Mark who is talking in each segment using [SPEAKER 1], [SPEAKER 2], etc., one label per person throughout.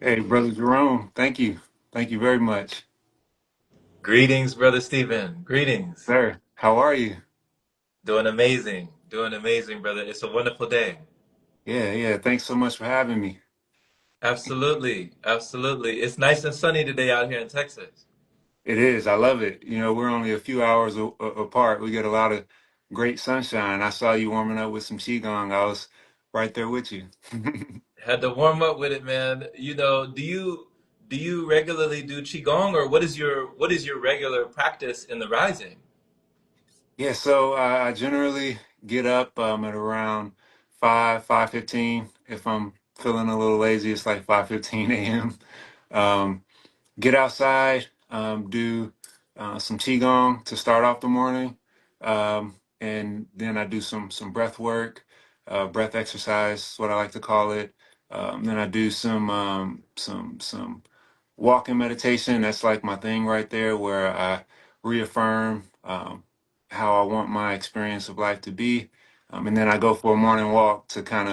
[SPEAKER 1] Hey, Brother Jerome, thank you. Thank you very much.
[SPEAKER 2] Greetings, Brother Stephen. Greetings.
[SPEAKER 1] Sir, how are you?
[SPEAKER 2] Doing amazing. Doing amazing, brother. It's a wonderful day.
[SPEAKER 1] Yeah. Thanks so much for having me.
[SPEAKER 2] Absolutely. Absolutely. It's nice and sunny today out here in Texas.
[SPEAKER 1] It is. I love it. We're only a few hours apart. We get a lot of great sunshine. I saw you warming up with some Qigong. I was right there with you.
[SPEAKER 2] Had to warm up with it, man. Do you regularly do qigong, or what is your regular practice in the rising?
[SPEAKER 1] Yeah, so I generally get up at around 5:15. If I'm feeling a little lazy, it's like 5:15 a.m. Get outside, do some qigong to start off the morning, and then I do some breath work, breath exercise, is what I like to call it. Then I do some walking meditation. That's like my thing right there, where I reaffirm how I want my experience of life to be, and then I go for a morning walk to kind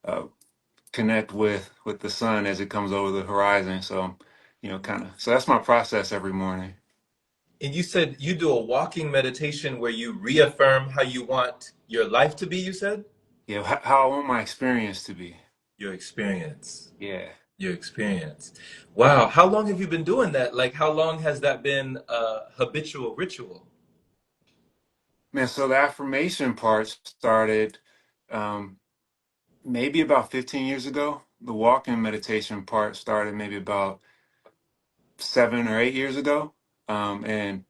[SPEAKER 1] of connect with the sun as it comes over the horizon. So, kind of. So that's my process every morning.
[SPEAKER 2] And you said you do a walking meditation where you reaffirm how you want your life to be, you said?
[SPEAKER 1] Yeah, how I want my experience to be.
[SPEAKER 2] Your experience.
[SPEAKER 1] Yeah,
[SPEAKER 2] Your experience. Wow. How long have you been doing that? Like, how long has that been a habitual ritual?
[SPEAKER 1] man. So the affirmation part started um, maybe about 15 years ago. The walking meditation part started maybe about 7 or 8 years ago. And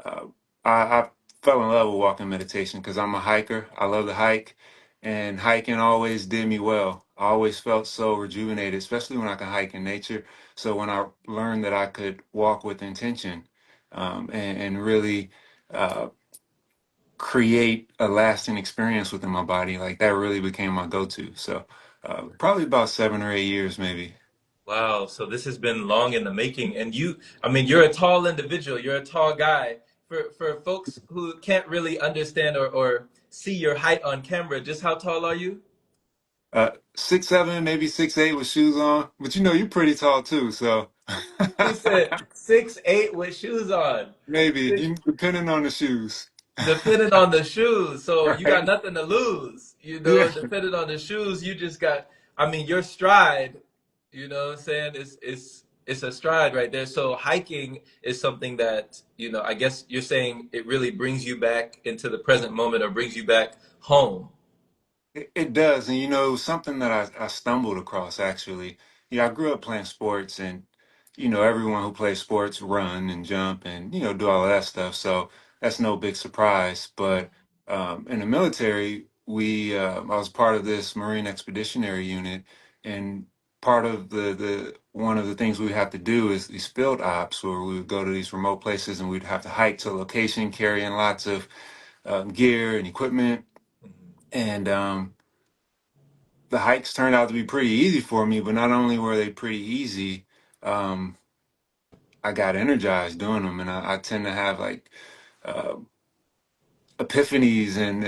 [SPEAKER 1] uh, I fell in love with walking meditation because I'm a hiker. I love to hike, and hiking always did me well. I always felt so rejuvenated, especially when I can hike in nature. So when I learned that I could walk with intention, and really uh, create a lasting experience within my body, like that really became my go-to. So probably about 7 or 8 years, maybe.
[SPEAKER 2] Wow. So this has been long in the making. And I mean, you're a tall individual. You're a tall guy. For folks who can't really understand or see your height on camera, just how tall are you?
[SPEAKER 1] 6'7", maybe 6'8" with shoes on. But you're pretty tall too, so
[SPEAKER 2] He said 6'8" with shoes on.
[SPEAKER 1] maybe depending on the shoes.
[SPEAKER 2] Depending on the shoes. So you got
[SPEAKER 1] Right?
[SPEAKER 2] nothing to lose,
[SPEAKER 1] Yeah.
[SPEAKER 2] depending on the shoes, you just got, I mean, your stride, you know what I'm saying? It's a stride right there. So hiking is something that, I guess you're saying it really brings you back into the present moment or brings you back home.
[SPEAKER 1] It does, and something that I stumbled across actually. I grew up playing sports, and everyone who plays sports run and jump and do all of that stuff. So that's no big surprise. But in the military, I was part of this Marine Expeditionary Unit, and part of the one of the things we have to do is these field ops, where we would go to these remote places and we'd have to hike to a location carrying lots of gear and equipment. And the hikes turned out to be pretty easy for me, but not only were they pretty easy, um, I got energized doing them, and I tend to have like uh, epiphanies and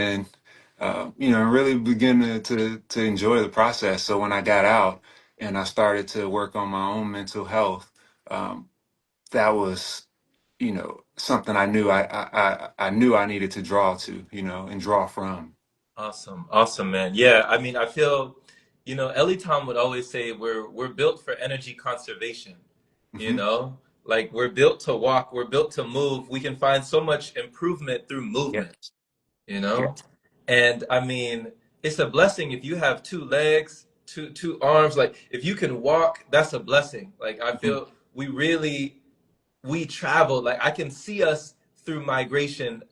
[SPEAKER 1] really begin to enjoy the process. So when I got out and I started to work on my own mental health, um, that was something I knew I needed to draw to, and draw from.
[SPEAKER 2] Awesome, awesome, man. Yeah, I mean, I feel, Ellie Tom would always say we're built for energy conservation, you
[SPEAKER 1] Hmm.
[SPEAKER 2] know? Like we're built to walk, we're built to move. We can find so much improvement through
[SPEAKER 1] Yeah,
[SPEAKER 2] movement, you
[SPEAKER 1] yeah.
[SPEAKER 2] know? And I mean, it's a blessing if you have two legs, two arms, like if you can walk, that's a blessing. Like I
[SPEAKER 1] Mhm.
[SPEAKER 2] feel we travel, like I can see us through migration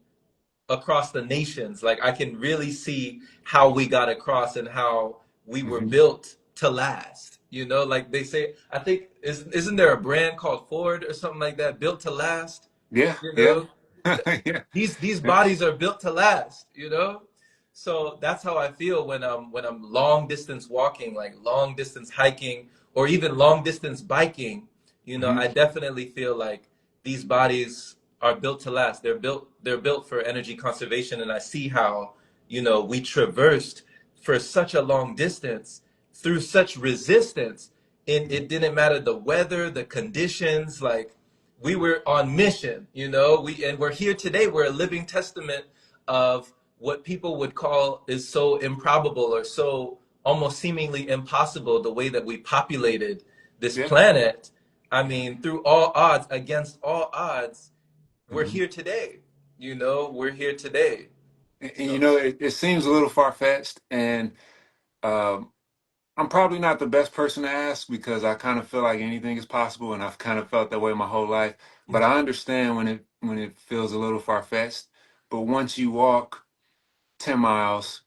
[SPEAKER 2] across the nations. Like I can really see how we got across and how we were
[SPEAKER 1] Mhm.
[SPEAKER 2] built to last. Like they say, I think isn't there a brand called Ford or something like that, built to last?
[SPEAKER 1] Yeah,
[SPEAKER 2] You
[SPEAKER 1] yeah,
[SPEAKER 2] know,
[SPEAKER 1] yeah.
[SPEAKER 2] these bodies are built to last. So that's how I feel when I'm long distance walking, like long distance hiking, or even long distance biking.
[SPEAKER 1] Mhm.
[SPEAKER 2] I definitely feel like these bodies are built to last. They're built for energy conservation, and I see how, we traversed for such a long distance through such resistance, and it didn't matter the weather, the conditions, like we were on mission, you know. We're here today. We're a living testament of what people would call is so improbable or so almost seemingly impossible, the way that we populated this
[SPEAKER 1] Yeah.
[SPEAKER 2] planet. I mean, through all odds, against all odds, we're
[SPEAKER 1] Hmm.
[SPEAKER 2] here today. You know, we're here today.
[SPEAKER 1] And you
[SPEAKER 2] So,
[SPEAKER 1] know, it seems a little far-fetched, and um, I'm probably not the best person to ask because I kind of feel like anything is possible, and I've kind of felt that way my whole life. But
[SPEAKER 2] mm,
[SPEAKER 1] I understand when it feels a little far-fetched. But once you walk 10 miles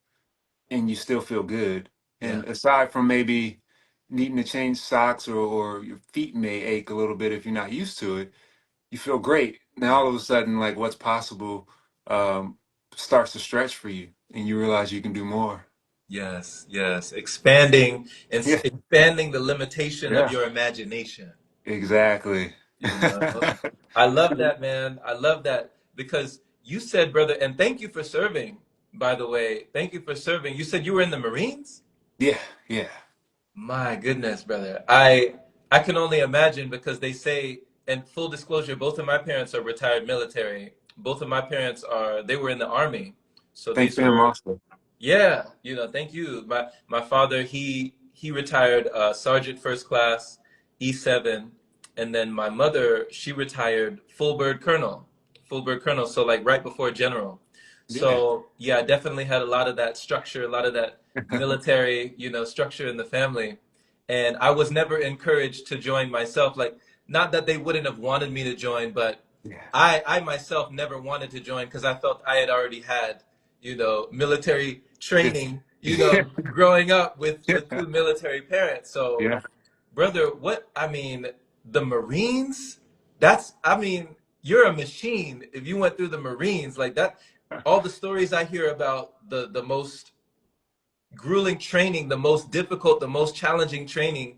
[SPEAKER 1] and you still feel good,
[SPEAKER 2] yeah,
[SPEAKER 1] and aside from maybe needing to change socks or your feet may ache a little bit if you're not used to it, you feel great. Now
[SPEAKER 2] yeah.
[SPEAKER 1] all of a sudden, like what's possible um, starts to stretch for you, and you realize you can do more.
[SPEAKER 2] Yes, yes. Expanding and
[SPEAKER 1] Yeah,
[SPEAKER 2] expanding the limitation of
[SPEAKER 1] yeah,
[SPEAKER 2] your imagination.
[SPEAKER 1] exactly.
[SPEAKER 2] You know, I love that, man. I love that because you said, brother, and thank you for serving, by the way. Thank you for serving. You said you were in the Marines?
[SPEAKER 1] Yeah, yeah,
[SPEAKER 2] My goodness, brother. I can only imagine because they say, and full disclosure, both of my parents are retired military. Both of my parents are they were in the army. So they
[SPEAKER 1] thank them
[SPEAKER 2] served.
[SPEAKER 1] also.
[SPEAKER 2] Yeah, you know, thank you. My father, he retired Sergeant First Class, E7, and then my mother, she retired Full Bird Colonel, so like right before General.
[SPEAKER 1] Yeah.
[SPEAKER 2] So yeah, I definitely had a lot of that structure, a lot of that military, you know, structure in the family. And I was never encouraged to join myself. Like, not that they wouldn't have wanted me to join, but
[SPEAKER 1] Yeah.
[SPEAKER 2] I myself never wanted to join because I felt I had already had, you know, military
[SPEAKER 1] It's
[SPEAKER 2] training, you
[SPEAKER 1] yeah,
[SPEAKER 2] know, growing up with two military parents. So,
[SPEAKER 1] yeah.
[SPEAKER 2] brother, what I mean, the Marines, that's I mean, you're a machine if you went through the Marines like that. All the stories I hear about the most grueling training, the most difficult, the most challenging training.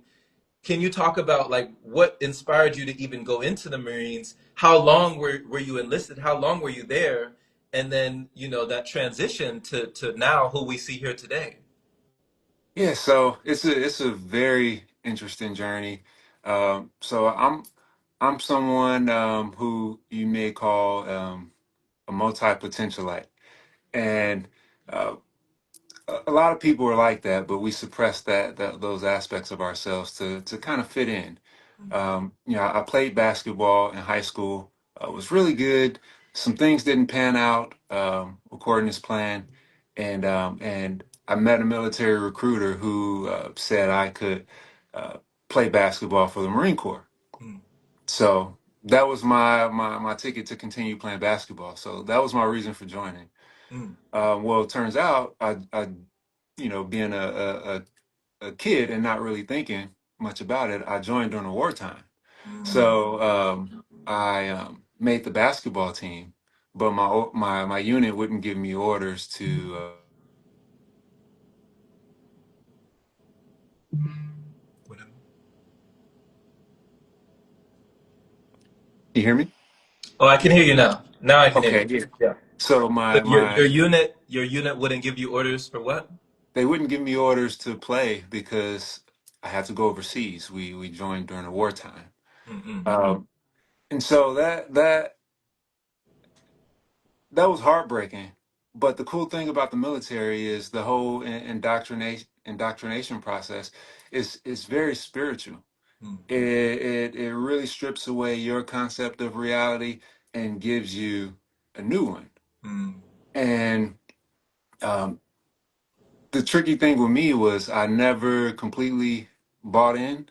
[SPEAKER 2] Can you talk about like what inspired you to even go into the Marines? How long were you enlisted? How long were you there? And then, you know, that transition to now who we see here today.
[SPEAKER 1] Yeah, so it's a very interesting journey. So I'm someone who you may call a multi-potentialite, and uh, a lot of people are like that, but we suppress that those aspects of ourselves to kind of fit in. You know, I played basketball in high school. Was really good. Some things didn't pan out according to plan, and I met a military recruiter who said I could uh, play basketball for the Marine Corps.
[SPEAKER 2] Mm,
[SPEAKER 1] So that was my ticket to continue playing basketball. So that was my reason for joining.
[SPEAKER 2] mm,
[SPEAKER 1] Well, it turns out I you know, being a kid and not really thinking much about it, I joined during the wartime.
[SPEAKER 2] mm.
[SPEAKER 1] So I made the basketball team, but my unit wouldn't give me orders to.
[SPEAKER 2] Whatever.
[SPEAKER 1] You hear me?
[SPEAKER 2] Oh, I can hear you now. Now I can hear you.
[SPEAKER 1] Okay, yeah.
[SPEAKER 2] Yeah.
[SPEAKER 1] So
[SPEAKER 2] So
[SPEAKER 1] my
[SPEAKER 2] your
[SPEAKER 1] my
[SPEAKER 2] unit wouldn't give you orders for what?
[SPEAKER 1] they wouldn't give me orders to play because I had to go overseas. We joined during the wartime,
[SPEAKER 2] Mm-mm.
[SPEAKER 1] um, and so that was heartbreaking. But the cool thing about the military is the whole indoctrination process is very spiritual.
[SPEAKER 2] Mm,
[SPEAKER 1] It really strips away your concept of reality and gives you a new one.
[SPEAKER 2] mm,
[SPEAKER 1] And um, the tricky thing with me was I never completely bought in.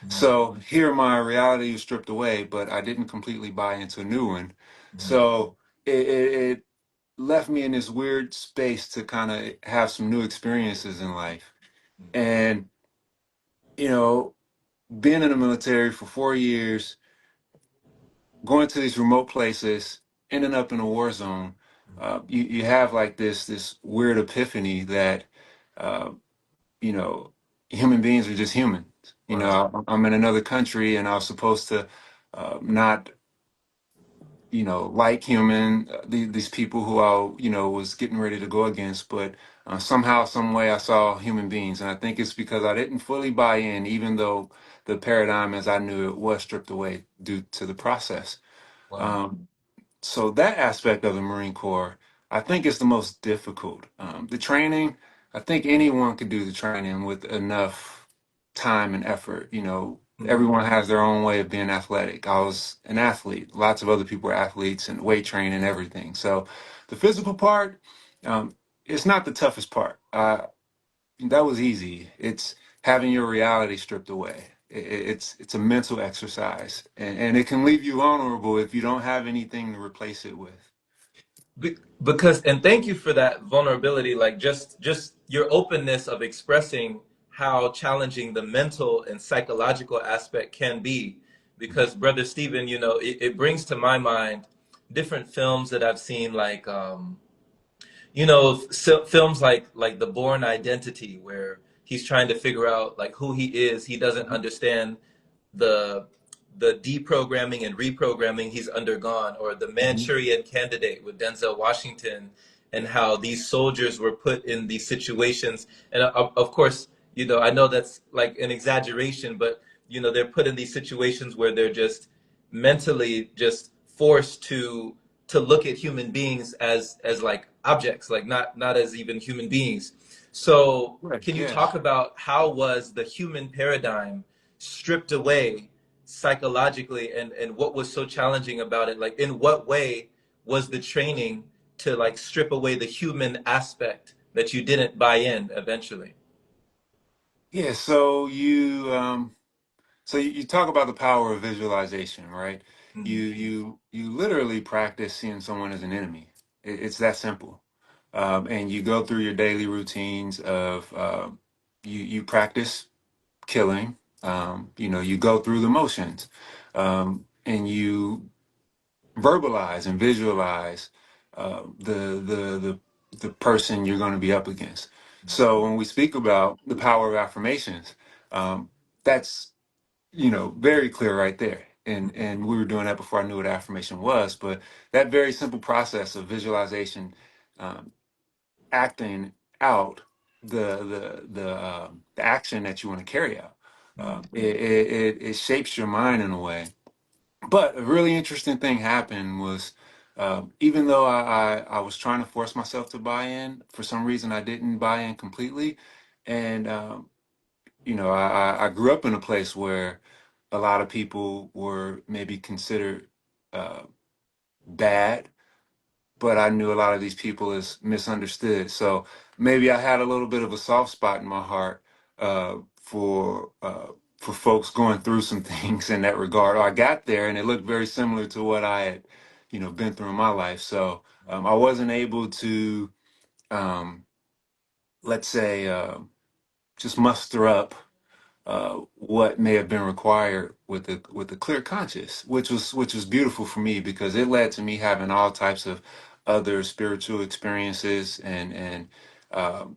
[SPEAKER 2] mm,
[SPEAKER 1] So here my reality was stripped away, but I didn't completely buy into a new one.
[SPEAKER 2] mm,
[SPEAKER 1] So it left me in this weird space to kind of have some new experiences in life. And, you know, being in the military for 4 years, going to these remote places, ending up in a war zone, you have like this weird epiphany that, uh, you know, human beings are just humans. You
[SPEAKER 2] wow.
[SPEAKER 1] know, I'm in another country and I was supposed to not like these people who I, was getting ready to go against, but Somehow, some way, I saw human beings, and I think it's because I didn't fully buy in, even though the paradigm as I knew it was stripped away due to the process.
[SPEAKER 2] Wow.
[SPEAKER 1] Um, so that aspect of the Marine Corps, I think is the most difficult. The training, I think anyone could do the training with enough time and effort. You know,
[SPEAKER 2] Mm.
[SPEAKER 1] everyone has their own way of being athletic. I was an athlete. Lots of other people were athletes and weight training and everything. So the physical part, um, it's not the toughest part. That was easy. It's having your reality stripped away. It's a mental exercise, and it can leave you vulnerable if you don't have anything to replace it with.
[SPEAKER 2] Because, and thank you for that vulnerability, like just your openness of expressing how challenging the mental and psychological aspect can be. Because Brother Stephen, you know, it brings to my mind different films that I've seen, like you know, films like The Bourne Identity, where he's trying to figure out like who he is. He doesn't
[SPEAKER 1] Mhm.
[SPEAKER 2] understand the the deprogramming and reprogramming he's undergone, or The
[SPEAKER 1] Mhm.
[SPEAKER 2] Manchurian Candidate with Denzel Washington, and how these soldiers were put in these situations. And of course, you know, I know that's like an exaggeration, but you know, they're put in these situations where they're just mentally just forced to look at human beings as like objects, like not as even human beings. So
[SPEAKER 1] Right.
[SPEAKER 2] can you
[SPEAKER 1] Yeah.
[SPEAKER 2] talk about how was the human paradigm stripped away psychologically, and what was so challenging about it? Like, in what way was the training to like strip away the human aspect that you didn't buy in eventually?
[SPEAKER 1] Yeah. So you talk about the power of visualization, right?
[SPEAKER 2] Mm,
[SPEAKER 1] You literally practice seeing someone as an enemy. It's that simple. And you go through your daily routines of you practice killing. You know, you go through the motions, and you verbalize and visualize the person you're going to be up against. So when we speak about the power of affirmations, that's, you know, very clear right there. And we were doing that before I knew what affirmation was, but that very simple process of visualization, um, acting out the action that you want to carry out.
[SPEAKER 2] mm,
[SPEAKER 1] It shapes your mind in a way. But a really interesting thing happened was, even though I was trying to force myself to buy in, for some reason I didn't buy in completely. And, you know, I grew up in a place where a lot of people were maybe considered uh, bad, but I knew a lot of these people as misunderstood. So maybe I had a little bit of a soft spot in my heart for folks going through some things in that regard. Or I got there and it looked very similar to what I had, you know, been through in my life. So I wasn't able to, um, let's say, just muster up what may have been required with a clear conscience, which was beautiful for me because it led to me having all types of other spiritual experiences and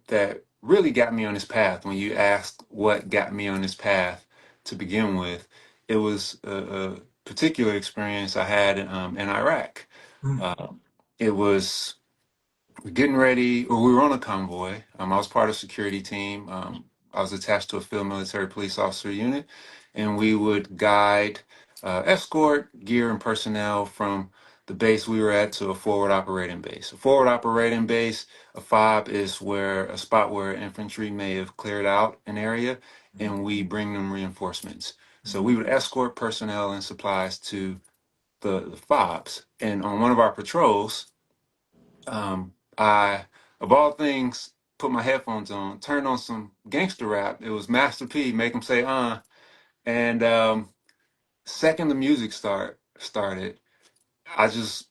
[SPEAKER 1] that really got me on this path. When you asked what got me on this path to begin with, it was a particular experience I had in Iraq.
[SPEAKER 2] mm,
[SPEAKER 1] Uh, it was getting ready, or we were on a convoy. I was part of security team. I was attached to a field military police officer unit, and we would guide, escort gear and personnel from the base we were at to a forward operating base. A forward operating base, a FOB, is where a spot where infantry may have cleared out an area, and we bring them reinforcements. So we would escort personnel and supplies to the FOBs. And on one of our patrols, I, of all things, put my headphones on, turned on some gangster rap. It was Master P, make him say and second the music started, I just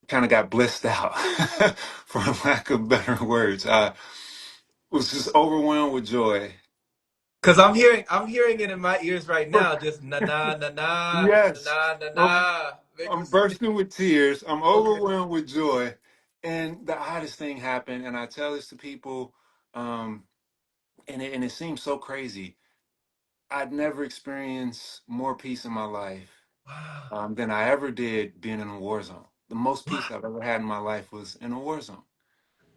[SPEAKER 1] kind of got blissed out, for lack of better words. I was just overwhelmed with joy.
[SPEAKER 2] Cause I'm hearing it in my ears right now, just na na na na na
[SPEAKER 1] Yes,
[SPEAKER 2] na na
[SPEAKER 1] I'm,
[SPEAKER 2] na. Make
[SPEAKER 1] I'm
[SPEAKER 2] us say,
[SPEAKER 1] bursting with tears. I'm
[SPEAKER 2] okay.
[SPEAKER 1] overwhelmed with joy. And the oddest thing happened, and I tell this to people, um, and it seems so crazy. I'd never experienced more peace in my life
[SPEAKER 2] Wow.
[SPEAKER 1] than I ever did being in a war zone. The most
[SPEAKER 2] Wow.
[SPEAKER 1] peace I've ever had in my life was in a war zone.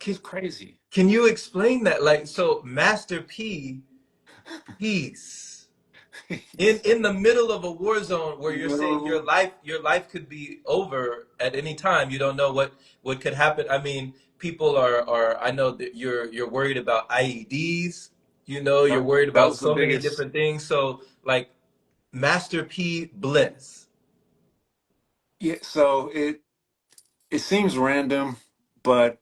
[SPEAKER 1] It's
[SPEAKER 2] Can,
[SPEAKER 1] crazy.
[SPEAKER 2] can you explain that? Like, so Master P, peace. In the middle of a war zone where you're saying
[SPEAKER 1] No.
[SPEAKER 2] your life could be over at any time. You don't know what could happen. I mean, people are I know that you're worried about IEDs, you know, you're
[SPEAKER 1] That,
[SPEAKER 2] worried
[SPEAKER 1] that
[SPEAKER 2] about
[SPEAKER 1] was the
[SPEAKER 2] so many
[SPEAKER 1] biggest.
[SPEAKER 2] different things. So like Master P Bliss.
[SPEAKER 1] Yeah. So it seems random, but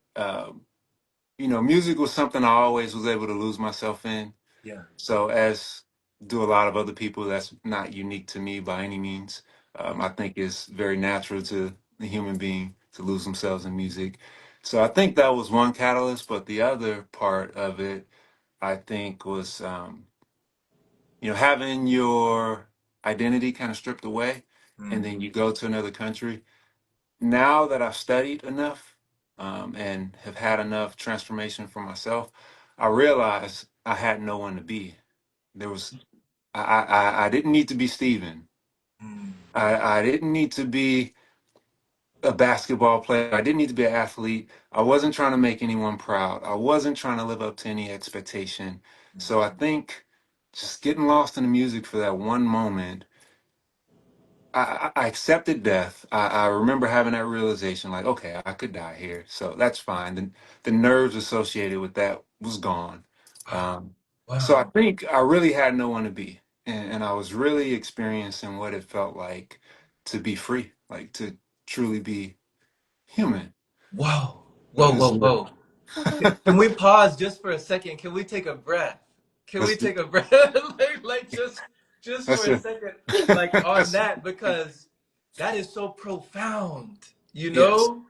[SPEAKER 1] music was something I always was able to lose myself in.
[SPEAKER 2] Yeah.
[SPEAKER 1] So, as do a lot of other people, that's not unique to me by any means. I think it's very natural to the human being to lose themselves in music. So, I think that was one catalyst, but the other part of it, I think, was having your identity kind of stripped away, and
[SPEAKER 2] Mm,
[SPEAKER 1] then you go to another country. Now that I've studied enough and have had enough transformation for myself, I realized I had no one to be. There was I didn't need to be Steven.
[SPEAKER 2] mm,
[SPEAKER 1] I didn't need to be a basketball player. I didn't need to be an athlete. I wasn't trying to make anyone proud. I wasn't trying to live up to any expectation. So I think just getting lost in the music for that one moment, I accepted death. I remember having that realization, like, okay, I could die here, so that's fine. The nerves associated with that was gone.
[SPEAKER 2] wow.
[SPEAKER 1] Um, so I
[SPEAKER 2] Wow.
[SPEAKER 1] think I really had no one to be, and I was really experiencing what it felt like to be free, like to truly be human.
[SPEAKER 2] Whoa.
[SPEAKER 1] So
[SPEAKER 2] Whoa, whoa, whoa. Can we pause just for a second? Can we take a breath? Can we
[SPEAKER 1] let's
[SPEAKER 2] take a breath? like just for
[SPEAKER 1] let's
[SPEAKER 2] a
[SPEAKER 1] just
[SPEAKER 2] second, like on
[SPEAKER 1] let's-
[SPEAKER 2] that, because that is so profound, you
[SPEAKER 1] yes,
[SPEAKER 2] know?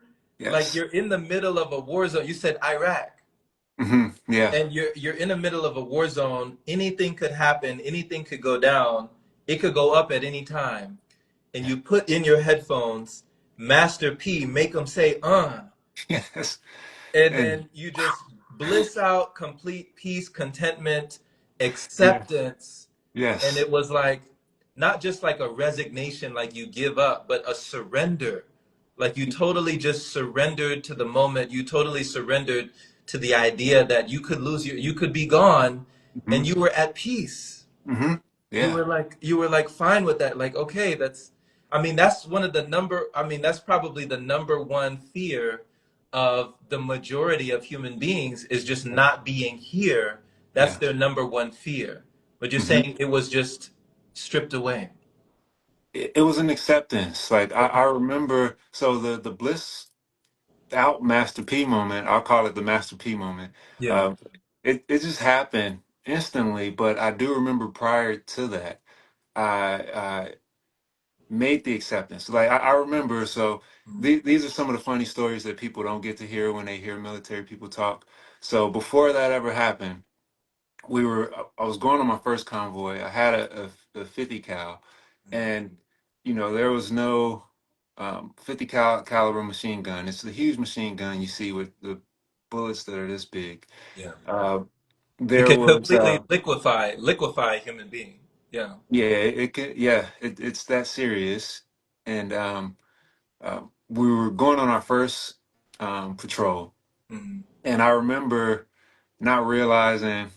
[SPEAKER 2] Like
[SPEAKER 1] yes,
[SPEAKER 2] you're in the middle of a war zone. You said Iraq,
[SPEAKER 1] yeah,
[SPEAKER 2] and you're in the middle of a war zone. Anything could happen, anything could go down, it could go up at any time. And
[SPEAKER 1] yeah,
[SPEAKER 2] you put in your headphones, Master P, make them say,
[SPEAKER 1] yes,
[SPEAKER 2] and
[SPEAKER 1] and
[SPEAKER 2] then you just bliss out complete peace, contentment,
[SPEAKER 1] yeah,
[SPEAKER 2] acceptance. And
[SPEAKER 1] yes,
[SPEAKER 2] it was like not just like a resignation, like you give up, but a surrender. Like you totally just surrendered to the moment. You totally surrendered to the idea that you could be gone,
[SPEAKER 1] hmm
[SPEAKER 2] and you were at peace.
[SPEAKER 1] yeah.
[SPEAKER 2] You were like fine with that. Like, okay, that's I mean, that's one of the number I mean, that's probably the number one fear of the majority of human beings is just not being here. That's
[SPEAKER 1] Yeah.
[SPEAKER 2] their number one fear. But you're
[SPEAKER 1] hmm
[SPEAKER 2] saying it was just stripped away.
[SPEAKER 1] it was an acceptance. Like I remember, so the bliss out Master P moment, I'll call it the Master P moment.
[SPEAKER 2] Yeah.
[SPEAKER 1] Um, it just happened instantly, but I do remember prior to that, I made the acceptance. Like I remember, so these are some of the funny stories that people don't get to hear when they hear military people talk. So before that ever happened, I was going on my first convoy. I had a 50 cal, and there was no 50 caliber machine gun. It's the huge machine gun you see with the bullets that are this big.
[SPEAKER 2] Yeah.
[SPEAKER 1] Uh,
[SPEAKER 2] It
[SPEAKER 1] there
[SPEAKER 2] can
[SPEAKER 1] was
[SPEAKER 2] completely liquefy a human being. Yeah.
[SPEAKER 1] yeah, it could, yeah, it's that serious. And we were going on our first patrol,
[SPEAKER 2] Mhm.
[SPEAKER 1] and I remember not realizing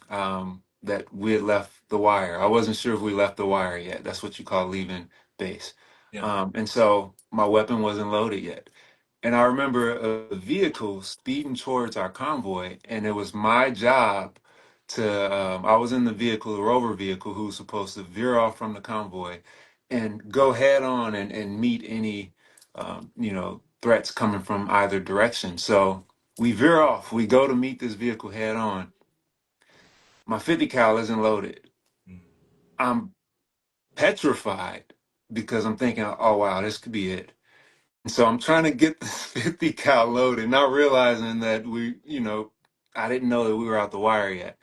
[SPEAKER 1] that we had left the wire. I wasn't sure if we left the wire yet. That's what you call leaving base.
[SPEAKER 2] Yeah.
[SPEAKER 1] And so my weapon wasn't loaded yet. And I remember a vehicle speeding towards our convoy, and it was my job I was in the vehicle, the rover vehicle, who was supposed to veer off from the convoy and go head on and meet any, threats coming from either direction. So we veer off. We go to meet this vehicle head on. My 50 cal isn't loaded. I'm petrified because I'm thinking, oh wow, this could be it. And so I'm trying to get this 50 cal loaded, not realizing that I didn't know that we were out the wire yet.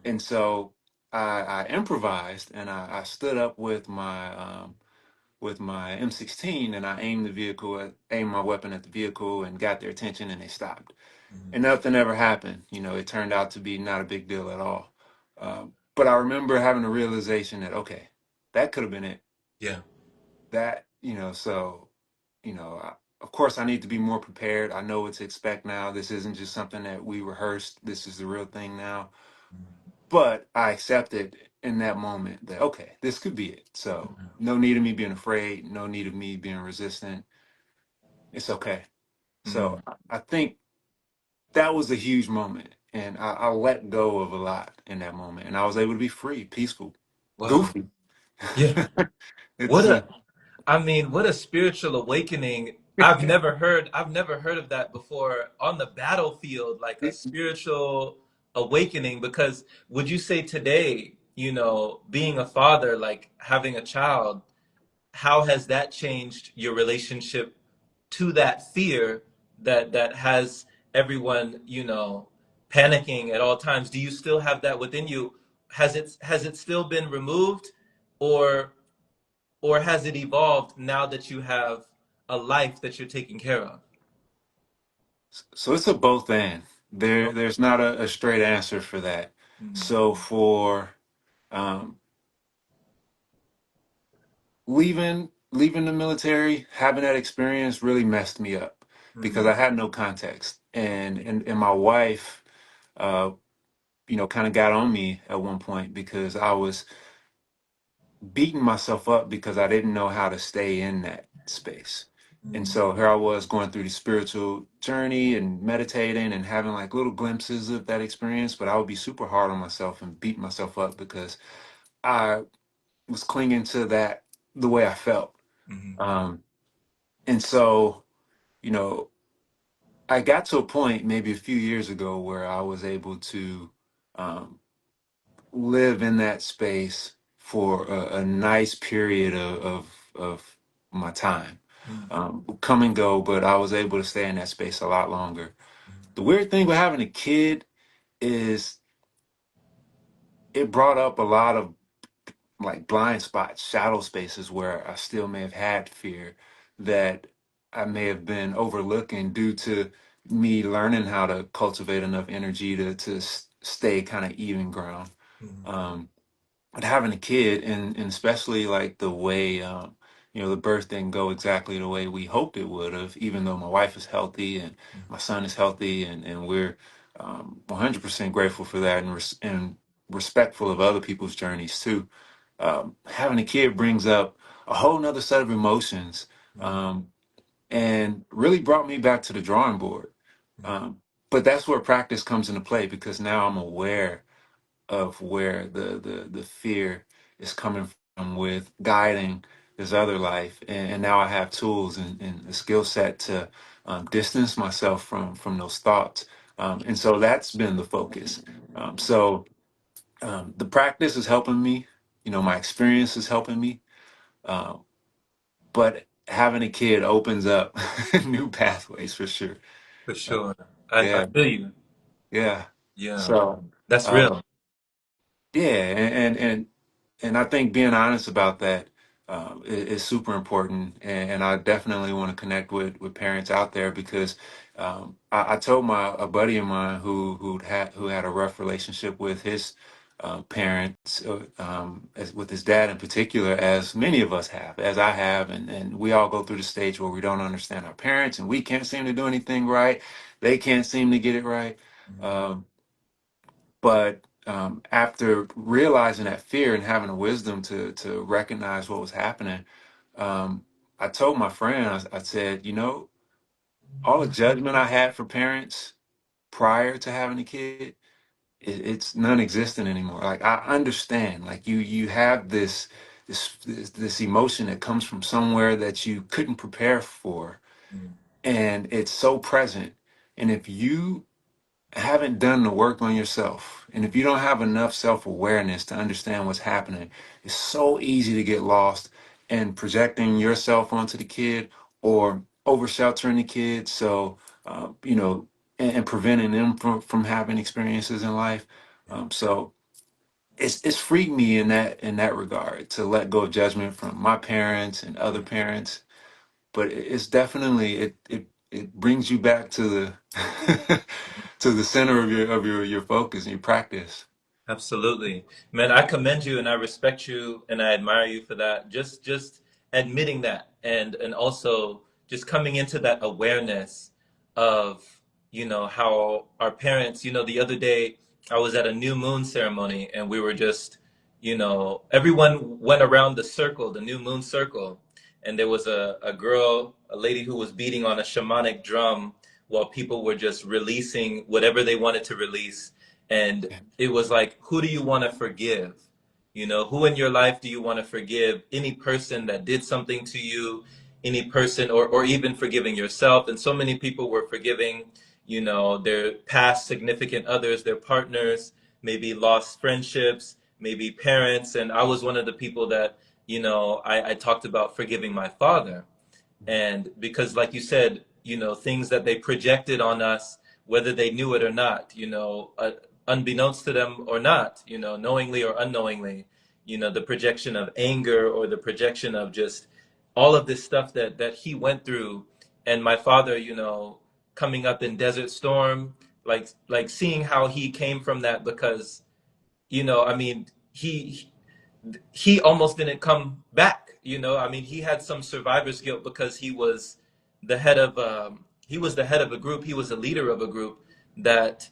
[SPEAKER 1] And so I improvised and I stood up with my M16 and I aimed my weapon at the vehicle and got their attention and they stopped. And nothing ever happened. It turned out to be not a big deal at all. But I remember having a realization that, okay, that could have been it.
[SPEAKER 2] Yeah.
[SPEAKER 1] That, so, of course, I need to be more prepared. I know what to expect now. This isn't just something that we rehearsed. This is the real thing now. But I accepted in that moment that, okay, this could be it. So no need of me being afraid, no need of me being resistant. It's okay. So
[SPEAKER 2] Mm.
[SPEAKER 1] I think that was a huge moment. And I let go of a lot in that moment. And I was able to be free, peaceful,
[SPEAKER 2] Wow.
[SPEAKER 1] goofy.
[SPEAKER 2] Yeah.
[SPEAKER 1] It's
[SPEAKER 2] What a, I mean, what a spiritual awakening. I've never heard of that before on the battlefield, like a
[SPEAKER 1] it,
[SPEAKER 2] spiritual awakening. Because would you say today, being a father, like having a child, how has that changed your relationship to that fear that has everyone, panicking at all times? Do you still have that within you? Has it still been removed, or has it evolved now that you have a life that you're taking care of?
[SPEAKER 1] so it's a both and.
[SPEAKER 2] Oh.
[SPEAKER 1] There's not a straight answer for that.
[SPEAKER 2] Mm,
[SPEAKER 1] So for um, leaving the military, having that experience really messed me up because
[SPEAKER 2] mm,
[SPEAKER 1] I had no context, and my wife, uh, kind of got on me at one point because I was beating myself up because I didn't know how to stay in that space. And
[SPEAKER 2] mm,
[SPEAKER 1] so here I was going through the spiritual journey and meditating and having like little glimpses of that experience, but I would be super hard on myself and beat myself up because I was clinging to that the way I felt.
[SPEAKER 2] mm,
[SPEAKER 1] Um, and so, you know, I got to a point maybe a few years ago where I was able to um, live in that space for a nice period of my time.
[SPEAKER 2] mm,
[SPEAKER 1] Come and go, but I was able to stay in that space a lot longer. The weird thing with having a kid is it brought up a lot of like blind spots, shadow spaces where I still may have had fear that I may have been overlooking due to me learning how to cultivate enough energy to stay kind of even ground.
[SPEAKER 2] mm,
[SPEAKER 1] Um, but having a kid and especially like the way the birth didn't go exactly the way we hoped it would have, even though my wife is healthy and my son is healthy, and we're 100% grateful for that, and respectful of other people's journeys too. Having a kid brings up a whole nother set of emotions,
[SPEAKER 2] mm,
[SPEAKER 1] um, and really brought me back to the drawing board.
[SPEAKER 2] mm.
[SPEAKER 1] Um, but that's where practice comes into play because now I'm aware of where the fear is coming from with guiding this other life, and now I have tools and a skill set to distance myself from those thoughts, and so that's been the focus. The practice is helping me, my experience is helping me, um, but having a kid opens up new pathways for sure.
[SPEAKER 2] For
[SPEAKER 1] uh,
[SPEAKER 2] sure. I
[SPEAKER 1] yeah,
[SPEAKER 2] feel you.
[SPEAKER 1] yeah.
[SPEAKER 2] Yeah.
[SPEAKER 1] So
[SPEAKER 2] That's
[SPEAKER 1] uh,
[SPEAKER 2] real.
[SPEAKER 1] yeah, and I think being honest about that is super important. And I definitely want to connect with parents out there because I told a buddy of mine who had a rough relationship with his parents, with his dad in particular, as many of us have, as I have, and we all go through the stage where we don't understand our parents and we can't seem to do anything right. They can't seem to get it right.
[SPEAKER 2] Mm,
[SPEAKER 1] Um, but after realizing that fear and having the wisdom to recognize what was happening, um, I told my friend, I said, all the judgment I had for parents prior to having a kid, it's non-existent anymore. Like I understand, like you have this emotion that comes from somewhere that you couldn't prepare for,
[SPEAKER 2] mm,
[SPEAKER 1] and it's so present. And if you haven't done the work on yourself, and if you don't have enough self-awareness to understand what's happening, it's so easy to get lost in projecting yourself onto the kid or over sheltering the kid. So, and preventing them from having experiences in life. So it's freed me in that regard to let go of judgment from my parents and other
[SPEAKER 2] mm.
[SPEAKER 1] parents, but it's definitely it brings you back to the to the center of your focus and your practice.
[SPEAKER 2] Absolutely. Man, I commend you and I respect you and I admire you for that. Just admitting that and also just coming into that awareness of, how our parents, the other day I was at a new moon ceremony and we were just, everyone went around the circle, the new moon circle, and there was a girl, a lady who was beating on a shamanic drum while people were just releasing whatever they wanted to release. And it was like, who do you want to forgive? Who in your life do you want to forgive? Any person that did something to you, any person, or even forgiving yourself. And so many people were forgiving, their past significant others, their partners, maybe lost friendships, maybe parents. And I was one of the people that, I talked about forgiving my father. And because, like you said, things that they projected on us, whether they knew it or not, unbeknownst to them or not, knowingly or unknowingly, the projection of anger or the projection of just all of this stuff that he went through. And my father, coming up in Desert Storm, like seeing how he came from that, because, I mean, he almost didn't come back. I mean, he had some survivor's guilt because he was the head of a group. He was a leader of a group that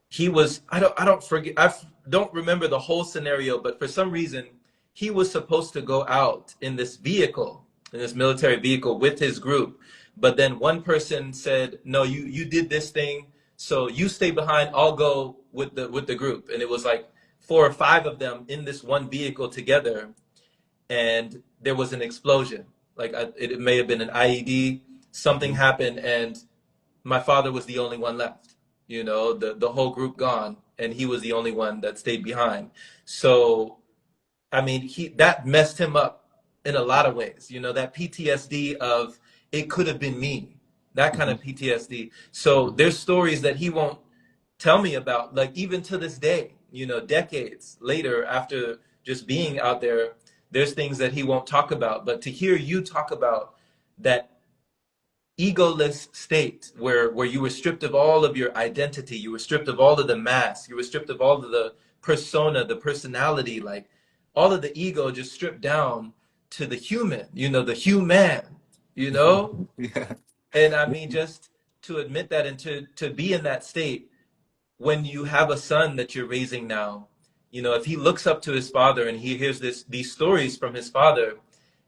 [SPEAKER 2] he was. I don't remember the whole scenario, but for some reason, he was supposed to go out in this vehicle, in this military vehicle with his group. But then one person said, "No, you did this thing, so you stay behind. I'll go with the group." And it was like 4 or 5 of them in this one vehicle together, and there was an explosion. Like it may have been an IED. Something
[SPEAKER 1] Mhm.
[SPEAKER 2] happened, and my father was the only one left. The whole group gone, and he was the only one that stayed behind. So I mean, he that messed him up in a lot of ways. That PTSD of it could have been me, that kind
[SPEAKER 1] Mhm.
[SPEAKER 2] of PTSD. So there's stories that he won't tell me about, like even to this day, decades later after just being out there, there's things that he won't talk about. But to hear you talk about that egoless state where you were stripped of all of your identity, you were stripped of all of the mask, you were stripped of all of the persona, the personality, like all of the ego just stripped down to the human, the human, you know?
[SPEAKER 1] Yeah.
[SPEAKER 2] And I mean, just to admit that and to be in that state when you have a son that you're raising now, if he looks up to his father and he hears these stories from his father,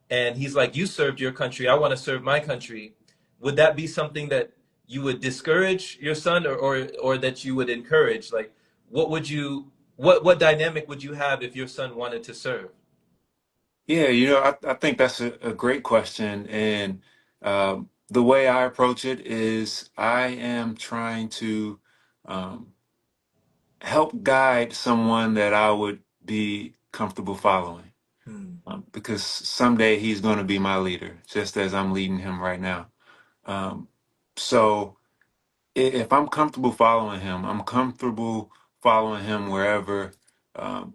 [SPEAKER 2] and he's like, you served your country, I want to serve my country, would that be something that you would discourage your son, or that you would encourage? Like, what dynamic would you have if your son wanted to serve?
[SPEAKER 1] Yeah, I think that's a great question. And the way I approach it is I am trying to um, help guide someone that I would be comfortable following.
[SPEAKER 2] Hmm.
[SPEAKER 1] Because someday he's going to be my leader, just as I'm leading him right now. Um, so if I'm comfortable following him, I'm comfortable following him wherever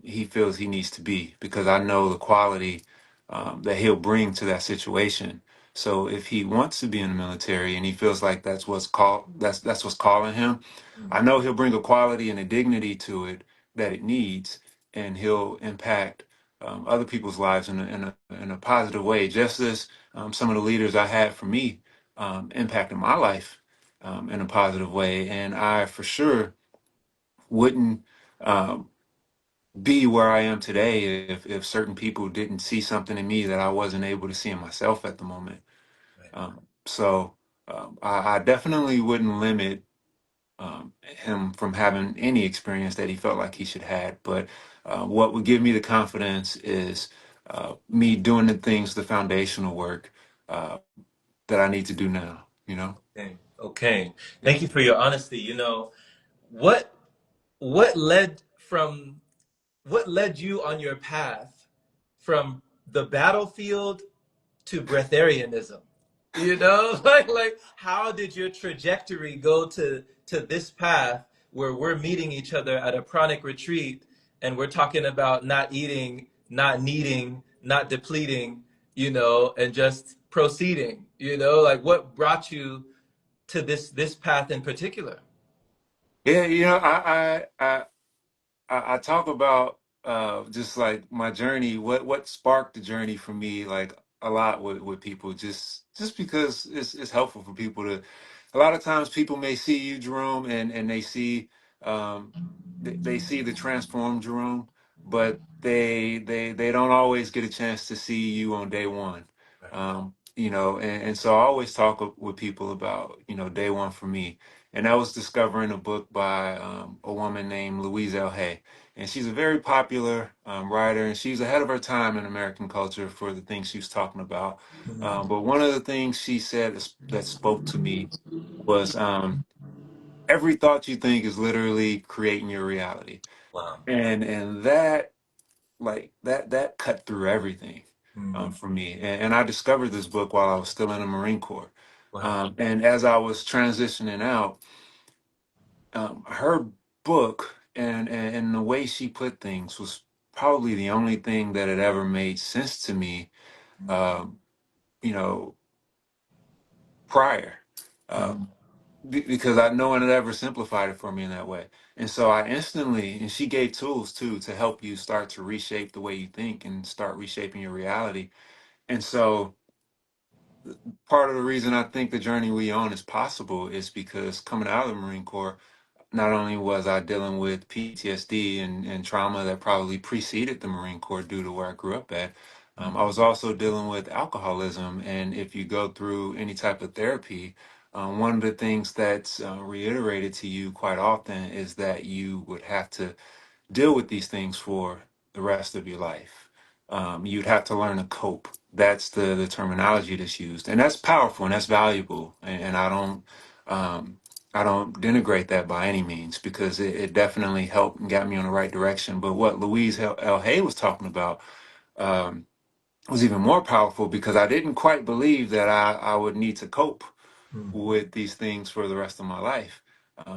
[SPEAKER 1] he feels he needs to be, because I know the quality that he'll bring to that situation. So if he wants to be in the military and he feels like that's what's calling him,
[SPEAKER 2] Hmm.
[SPEAKER 1] I know he'll bring a quality and a dignity to it that it needs, and he'll impact other people's lives in a positive way, just as some of the leaders I had for me impacted my life in a positive way. And I for sure wouldn't um, be where I am today if certain people didn't see something in me that I wasn't able to see in myself at the moment.
[SPEAKER 2] Right.
[SPEAKER 1] So I definitely wouldn't limit him from having any experience that he felt like he should have. But what would give me the confidence is me doing the things, the foundational work uh, that I need to do now, you know?
[SPEAKER 2] Okay. Okay.
[SPEAKER 1] Yeah.
[SPEAKER 2] Thank you for your honesty. What what led from what led you on your path from the battlefield to breatharianism? Like how did your trajectory go to this path where we're meeting each other at a pranic retreat and we're talking about not eating, not needing, not depleting, and just proceeding, like what brought you to this path in particular?
[SPEAKER 1] Yeah, I talk about just like my journey, what sparked the journey for me, like a lot with people, just because it's helpful for people to. A lot of times, people may see you, Jerome, and they see um, they see the transformed Jerome, but they don't always get a chance to see you on day one.
[SPEAKER 2] Right.
[SPEAKER 1] And so I always talk with people about day one for me, and that was discovering a book by a woman named Louise L. Hay, and she's a very popular writer, and she's ahead of her time in American culture for the things she was talking about.
[SPEAKER 2] Mhm.
[SPEAKER 1] But one of the things she said that spoke to me was every thought you think is literally creating your reality,
[SPEAKER 2] Wow.
[SPEAKER 1] and that that cut through everything
[SPEAKER 2] Mhm.
[SPEAKER 1] for me. And I discovered this book while I was still in the Marine Corps,
[SPEAKER 2] Wow.
[SPEAKER 1] and as I was transitioning out, her book and the way she put things was probably the only thing that had ever made sense to me, um, you know, prior. Uh,
[SPEAKER 2] Mhm.
[SPEAKER 1] because no one had ever simplified it for me in that way. And so I instantly, and she gave tools too to help you start to reshape the way you think and start reshaping your reality. And so part of the reason I think the journey we on is possible is because coming out of the Marine Corps, not only was I dealing with PTSD and trauma that probably preceded the Marine Corps due to where I grew up at, I was also dealing with alcoholism. And if you go through any type of therapy, one of the things that's reiterated to you quite often is that you would have to deal with these things for the rest of your life. You'd have to learn to cope. That's the terminology that's used, and that's powerful and that's valuable. And um, I don't denigrate that by any means because it definitely helped and got me on the right direction. But what Louise L. Hay was talking about um, was even more powerful because I didn't quite believe that I would need to cope
[SPEAKER 2] Mhm.
[SPEAKER 1] with these things for the rest of my life.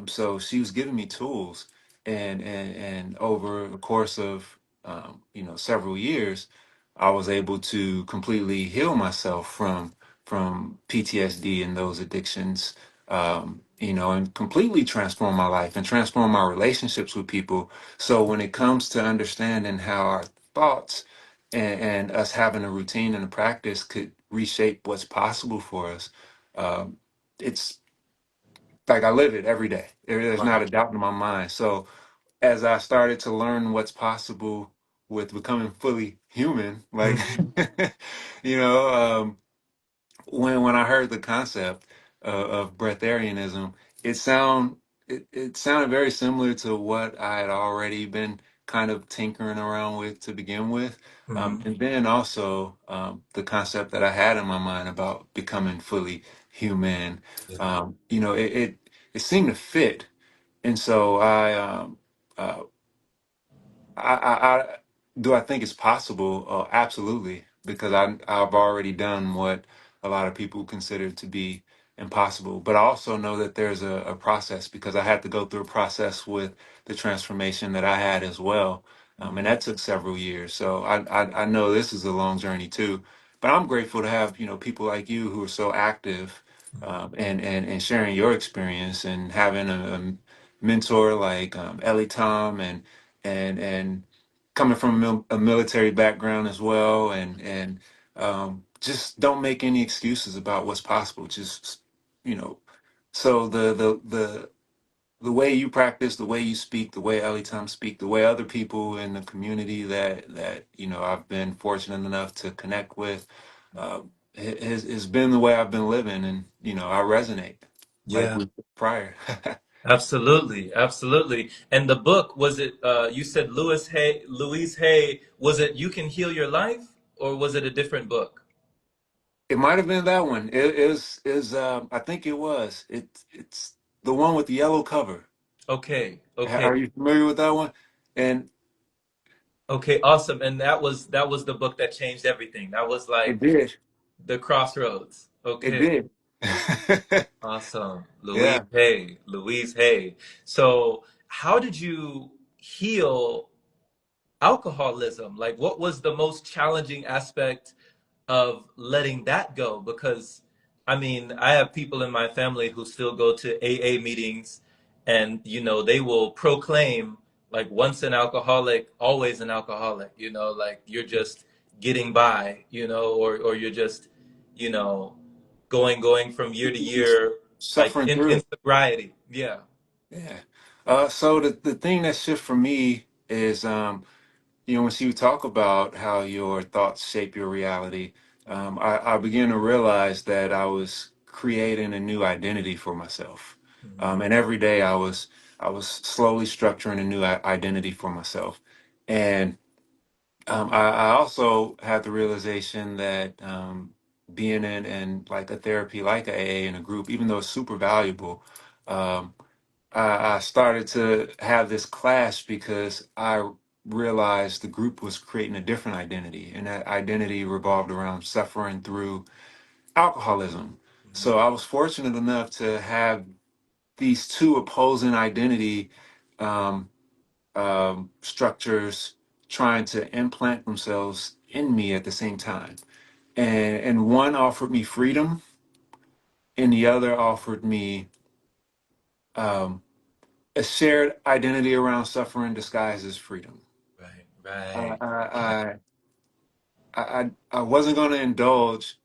[SPEAKER 1] So she was giving me tools, and over the course of several years, I was able to completely heal myself from PTSD and those addictions. And completely transform my life and transform my relationships with people. So when it comes to understanding how our thoughts and us having a routine and a practice could reshape what's possible for us, um, it's like I live it every day. There's not
[SPEAKER 2] Wow.
[SPEAKER 1] a doubt in my mind. So as I started to learn what's possible with becoming fully human, like
[SPEAKER 2] Mhm.
[SPEAKER 1] you know, when I heard the concept of breatharianism, it sound it sounded very similar to what I had already been kind of tinkering around with to begin with,
[SPEAKER 2] Mhm.
[SPEAKER 1] and then also the concept that I had in my mind about becoming fully human.
[SPEAKER 2] Yeah.
[SPEAKER 1] It seemed to fit, and so uh, I do I think it's possible? Absolutely, because I've already done what a lot of people consider to be impossible. But I also know that there's a process because I had to go through a process with the transformation that I had as well, and that took several years. So I know this is a long journey too. But I'm grateful to have people like you who are so active, and sharing your experience and having a mentor like Ellie Tom and coming from a military background as well, and just don't make any excuses about what's possible. Just you know, so the way you practice, the way you speak, the way Ellie Tom speak, the way other people in the community that I've been fortunate enough to connect with, uh, has been the way I've been living, and I resonate like
[SPEAKER 2] Yeah.
[SPEAKER 1] we prior.
[SPEAKER 2] Absolutely, absolutely. And the book, was it you said Louise Hay, was it You Can Heal Your Life, or was it a different book?
[SPEAKER 1] It might have been that one. It is I think it was. It's the one with the yellow cover.
[SPEAKER 2] Okay, okay.
[SPEAKER 1] Are you familiar with that one? And
[SPEAKER 2] Okay, awesome. And that was the book that changed everything. That was
[SPEAKER 1] it
[SPEAKER 2] like
[SPEAKER 1] did.
[SPEAKER 2] the crossroads.
[SPEAKER 1] It
[SPEAKER 2] Okay.
[SPEAKER 1] did.
[SPEAKER 2] Awesome. Louise
[SPEAKER 1] Yeah.
[SPEAKER 2] Hay. Louise Hay. So, how did you heal alcoholism? Like, what was the most challenging aspect of letting that go? Because, I mean, I have people in my family who still go to AA meetings, and, they will proclaim, like, once an alcoholic, always an alcoholic, like you're just getting by, or you're just, you know, going from year to year, like
[SPEAKER 1] Suffering
[SPEAKER 2] in
[SPEAKER 1] through.
[SPEAKER 2] sobriety. Yeah.
[SPEAKER 1] Yeah. So the thing that shift for me is, when she would talk about how your thoughts shape your reality, I began to realize that I was creating a new identity for myself.
[SPEAKER 2] Mm-hmm.
[SPEAKER 1] And every day I was slowly structuring a new identity for myself. And I also had the realization that being in like a therapy like AA in a group, even though it's super valuable, um, I started to have this clash because I realized the group was creating a different identity, and that identity revolved around suffering through alcoholism. So I was fortunate enough to have these two opposing identity um, structures trying to implant themselves in me at the same time. And one offered me freedom, and the other offered me um, a shared identity around suffering disguised as freedom.
[SPEAKER 2] Right,
[SPEAKER 1] I
[SPEAKER 2] right.
[SPEAKER 1] I I wasn't going to indulge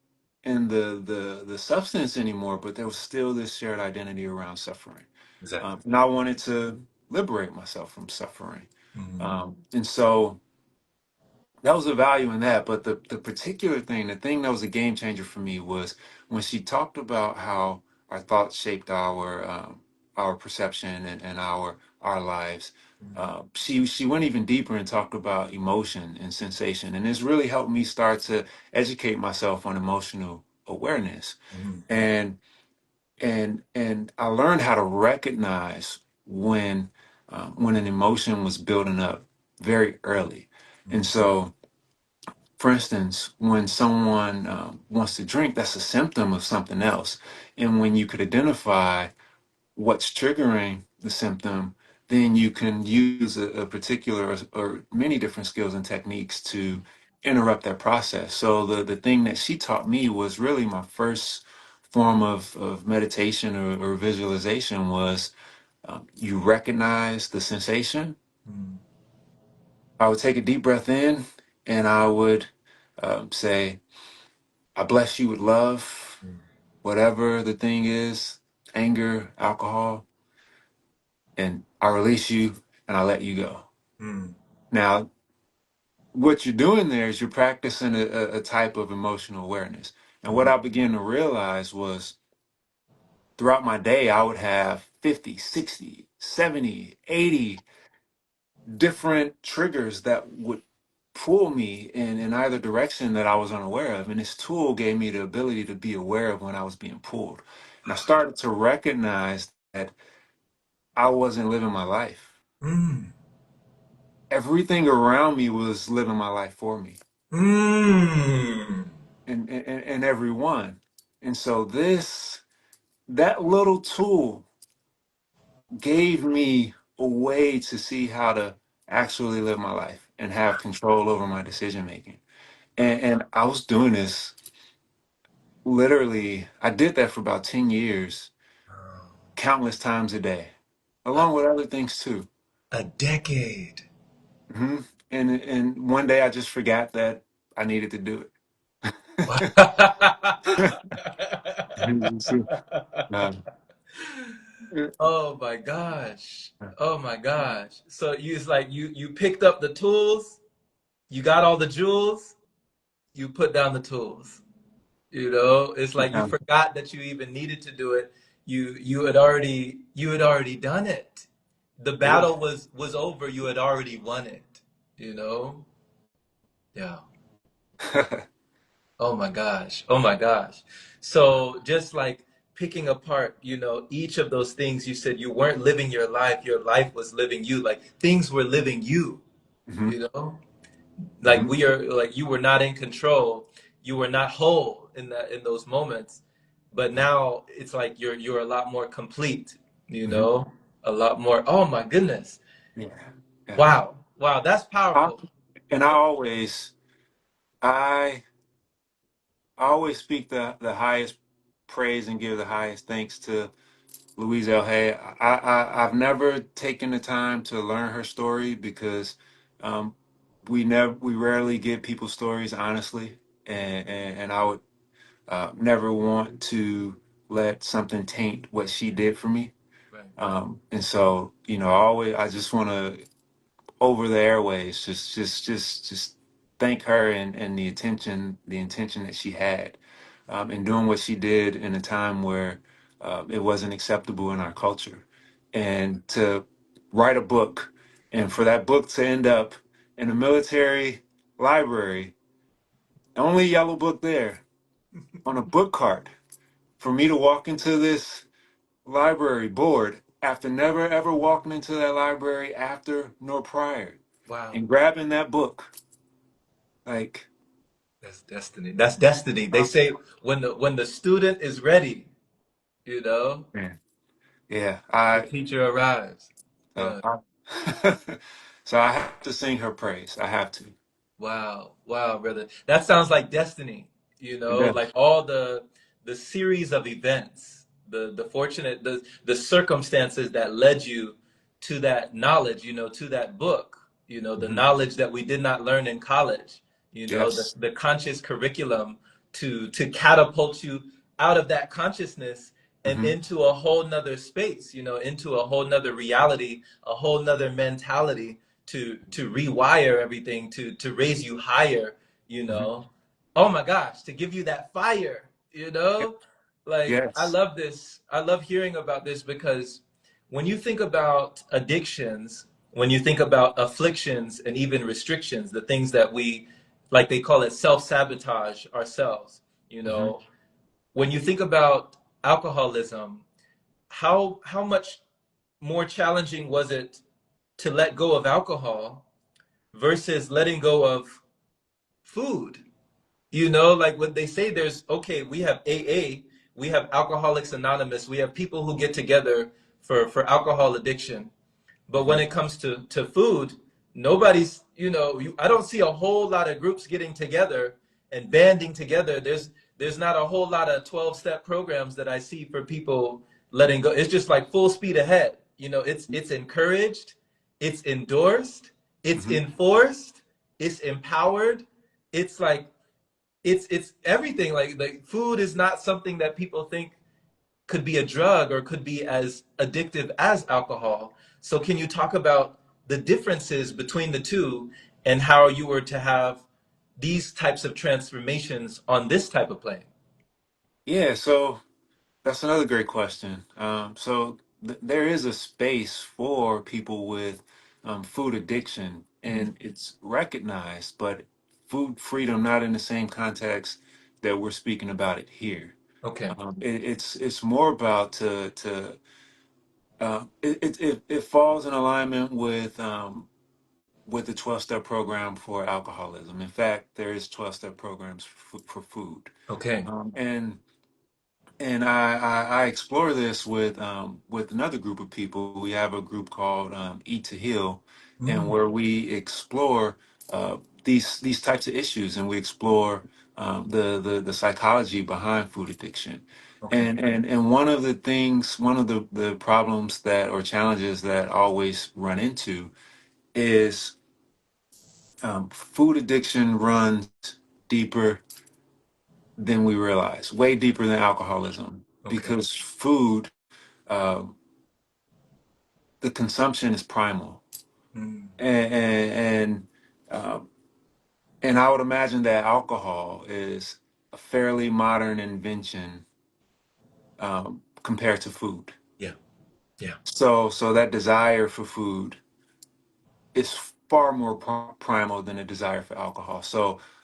[SPEAKER 1] in the substance anymore, but there was still this shared identity around suffering,
[SPEAKER 2] Exactly.
[SPEAKER 1] and I wanted to liberate myself from suffering,
[SPEAKER 2] Mm-hmm.
[SPEAKER 1] and so that was the value in that. But the particular thing, the thing that was a game changer for me was when she talked about how our thoughts shaped our perception and our lives. She went even deeper and talked about emotion and sensation, and this really helped me start to educate myself on emotional awareness.
[SPEAKER 2] Mm-hmm.
[SPEAKER 1] And I learned how to recognize when an emotion was building up very early. And
[SPEAKER 2] Mm-hmm.
[SPEAKER 1] so, for instance, when someone wants to drink, that's a symptom of something else. And when you could identify what's triggering the symptom, then you can use a particular or many different skills and techniques to interrupt that process. So the thing that she taught me was really my first form of meditation or visualization was you recognize the sensation.
[SPEAKER 2] Mm-hmm.
[SPEAKER 1] I would take a deep breath in and I would say, I bless you with love, whatever the thing is, anger, alcohol, and I release you and I let you go.
[SPEAKER 2] Mm-hmm.
[SPEAKER 1] Now, what you're doing there is you're practicing a type of emotional awareness. And what
[SPEAKER 2] Mm-hmm.
[SPEAKER 1] I began to realize was throughout my day, I would have 50, 60, 70, 80 different triggers that would pull me in either direction that I was unaware of. And this tool gave me the ability to be aware of when I was being pulled. And I started to recognize that I wasn't living my life.
[SPEAKER 2] Mm-hmm.
[SPEAKER 1] Everything around me was living my life for me,
[SPEAKER 2] Mm-hmm.
[SPEAKER 1] and everyone. And so that little tool gave me a way to see how to actually live my life and have control over my decision making. And I was doing this literally, I did that for about 10 years, countless times a day,
[SPEAKER 2] A,
[SPEAKER 1] along with other things too.
[SPEAKER 2] a decade.
[SPEAKER 1] hmm And one day I just forgot that I needed to do it. Um,
[SPEAKER 2] Oh my gosh. Oh my gosh. So it's like you picked up the tools, you got all the jewels, you put down the tools. It's like you forgot that you even needed to do it. You had already done it. The
[SPEAKER 1] yeah.
[SPEAKER 2] battle was over. You had already won it. You know? Yeah. Oh my gosh. Oh my gosh. So just like picking apart, each of those things you said you weren't living your life was living you. Like things were living you,
[SPEAKER 1] hmm
[SPEAKER 2] you know? Like
[SPEAKER 1] hmm
[SPEAKER 2] we are like you were not in control. You were not whole in those moments. But now it's like you're a lot more complete,
[SPEAKER 1] hmm
[SPEAKER 2] A lot more. Oh my goodness.
[SPEAKER 1] Yeah. Yeah.
[SPEAKER 2] Wow. Wow, that's
[SPEAKER 1] I,
[SPEAKER 2] powerful.
[SPEAKER 1] and I I always speak the highest praise and give the highest thanks to Louise L. Hay. I've never taken the time to learn her story because um, we rarely give people stories honestly, and I would never want to let something taint what she did for me.
[SPEAKER 2] Right.
[SPEAKER 1] And so, I just want to over the airways, just thank her and the intention that she had, in doing what she did in a time where it wasn't acceptable in our culture, and to write a book, and for that book to end up in a military library, the only yellow book there on a book cart, for me to walk into this library board after never ever walking into that library after nor prior,
[SPEAKER 2] Wow.
[SPEAKER 1] and grabbing that book, like,
[SPEAKER 2] That's destiny. That's destiny. They
[SPEAKER 1] oh,
[SPEAKER 2] say when the student is ready, you know,
[SPEAKER 1] man, yeah,
[SPEAKER 2] the teacher arrives.
[SPEAKER 1] so
[SPEAKER 2] Yeah.
[SPEAKER 1] I, so I have to sing her praise. I have to.
[SPEAKER 2] Wow. Wow, brother. That sounds like destiny,
[SPEAKER 1] It
[SPEAKER 2] like
[SPEAKER 1] does.
[SPEAKER 2] all the series of events, the fortunate the circumstances that led you to that knowledge, to that book, the
[SPEAKER 1] Hmm.
[SPEAKER 2] knowledge that we did not learn in college,
[SPEAKER 1] Yes.
[SPEAKER 2] the conscious curriculum to catapult you out of that consciousness and
[SPEAKER 1] Hmm.
[SPEAKER 2] into a whole nother space, into a whole nother reality, a whole nother mentality to rewire everything, to raise you higher, you
[SPEAKER 1] Hmm.
[SPEAKER 2] know. Oh my gosh, to give you that fire, like I
[SPEAKER 1] Yes.
[SPEAKER 2] love this. I love hearing about this because when you think about addictions, when you think about afflictions and even restrictions, the things that we, like they call it, self-sabotage ourselves,
[SPEAKER 1] Hmm.
[SPEAKER 2] when you think about alcoholism, how much more challenging was it to let go of alcohol versus letting go of food? Like what they say, there's, okay, we have AA, we have Alcoholics Anonymous, we have people who get together for alcohol addiction. But when
[SPEAKER 1] Hmm.
[SPEAKER 2] it comes to food, nobody's, I don't see a whole lot of groups getting together and banding together. There's not a whole lot of 12-step programs that I see for people letting go. It's just like full speed ahead. It's encouraged, it's endorsed, it's
[SPEAKER 1] Hmm.
[SPEAKER 2] enforced, it's empowered. It's like it's everything. Like food is not something that people think could be a drug or could be as addictive as alcohol. So can you talk about the differences between the two and how you were to have these types of transformations on this type of plane?
[SPEAKER 1] Yeah. So that's another great question. There is a space for people with food addiction,
[SPEAKER 2] Mm,
[SPEAKER 1] and it's recognized, but food freedom not in the same context that we're speaking about it here.
[SPEAKER 2] okay.
[SPEAKER 1] It's more about it falls in alignment with the 12-step program for alcoholism. In fact, there is 12-step programs for food,
[SPEAKER 2] Okay.
[SPEAKER 1] um, and and I explore this with another group of people. We have a group called Eat to Heal, and
[SPEAKER 2] Mm,
[SPEAKER 1] where we explore these types of issues, and we explore the psychology behind food addiction.
[SPEAKER 2] okay.
[SPEAKER 1] And one of the problems that or challenges that I always run into is food addiction runs deeper than we realize, way deeper than alcoholism,
[SPEAKER 2] Okay.
[SPEAKER 1] because food, uh, the consumption is primal,
[SPEAKER 2] Mm,
[SPEAKER 1] and um, and I would imagine that alcohol is a fairly modern invention compared to food.
[SPEAKER 2] yeah. Yeah.
[SPEAKER 1] So that desire for food is far more primal than a desire for alcohol.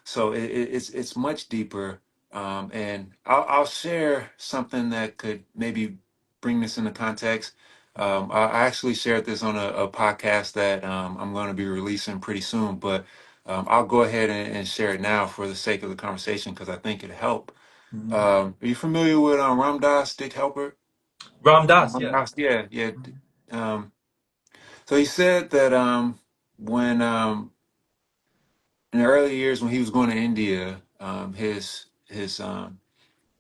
[SPEAKER 1] It's much deeper. And I'll share something that could maybe bring this into context. I actually shared this on a podcast that I'm going to be releasing pretty soon, but I'll go ahead and share it now for the sake of the conversation because I think it'll help.
[SPEAKER 2] Mm.
[SPEAKER 1] Are you familiar with Ram Dass, Dick Helper?
[SPEAKER 2] Ram Dass,
[SPEAKER 1] Ram
[SPEAKER 2] yeah.
[SPEAKER 1] Dass, yeah, yeah. Um, so he said that when in the early years when he was going to India, his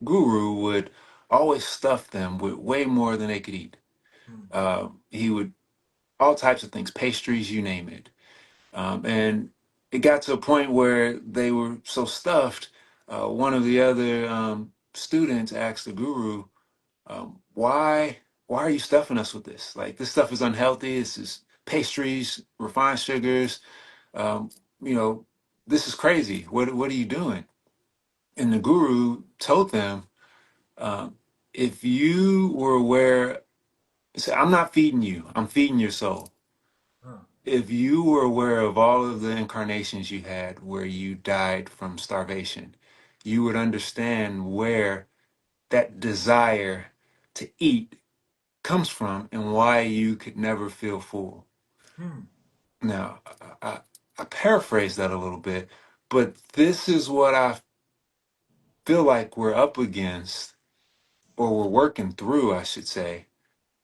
[SPEAKER 1] guru would always stuff them with way more than they could eat.
[SPEAKER 2] Mm,
[SPEAKER 1] He would all types of things, pastries, you name it. And it got to a point where they were so stuffed. One of the other students asked the guru, "Why are you stuffing us with this? Like this stuff is unhealthy. This is pastries, refined sugars. Um, you know, this is crazy. What are you doing?" And the guru told them, um, "If you were aware, say, I'm not feeding you. I'm feeding your soul.
[SPEAKER 2] Huh.
[SPEAKER 1] If you were aware of all of the incarnations you had where you died from starvation, you would understand where that desire to eat comes from and why you could never feel full."
[SPEAKER 2] Hmm.
[SPEAKER 1] Now, I paraphrase that a little bit, but this is what I feel like we're up against, or we're working through, I should say,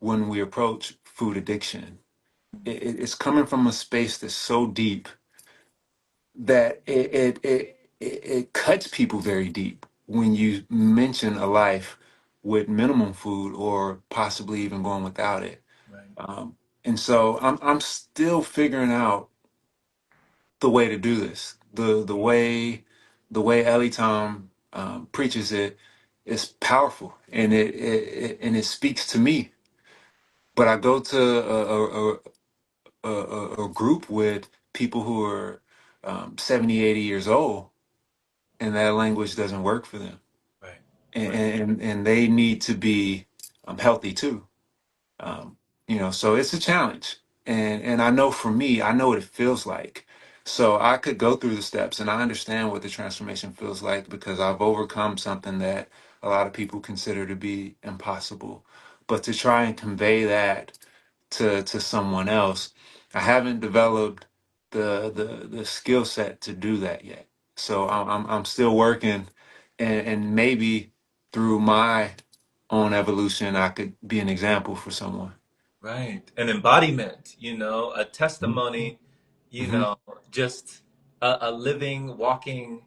[SPEAKER 1] when we approach food addiction. It's coming from a space that's so deep that it cuts people very deep when you mention a life with minimum food or possibly even going without it.
[SPEAKER 2] Right.
[SPEAKER 1] Um, and so I'm still figuring out the way to do this. The way Ellie Tom preaches it is powerful, and it speaks to me. But I go to a group with people who are 70, 80 years old, and that language doesn't work for them,
[SPEAKER 2] Right.
[SPEAKER 1] and
[SPEAKER 2] Right.
[SPEAKER 1] and they need to be healthy too. So it's a challenge, and I know for me, I know what it feels like. So I could go through the steps, and I understand what the transformation feels like because I've overcome something that a lot of people consider to be impossible. But to try and convey that to someone else, I haven't developed the skill set to do that yet. So I'm still working, and maybe through my own evolution, I could be an example for someone.
[SPEAKER 2] Right. An embodiment, a
[SPEAKER 1] Mhm.
[SPEAKER 2] testimony, you
[SPEAKER 1] Mhm.
[SPEAKER 2] know, just a living, walking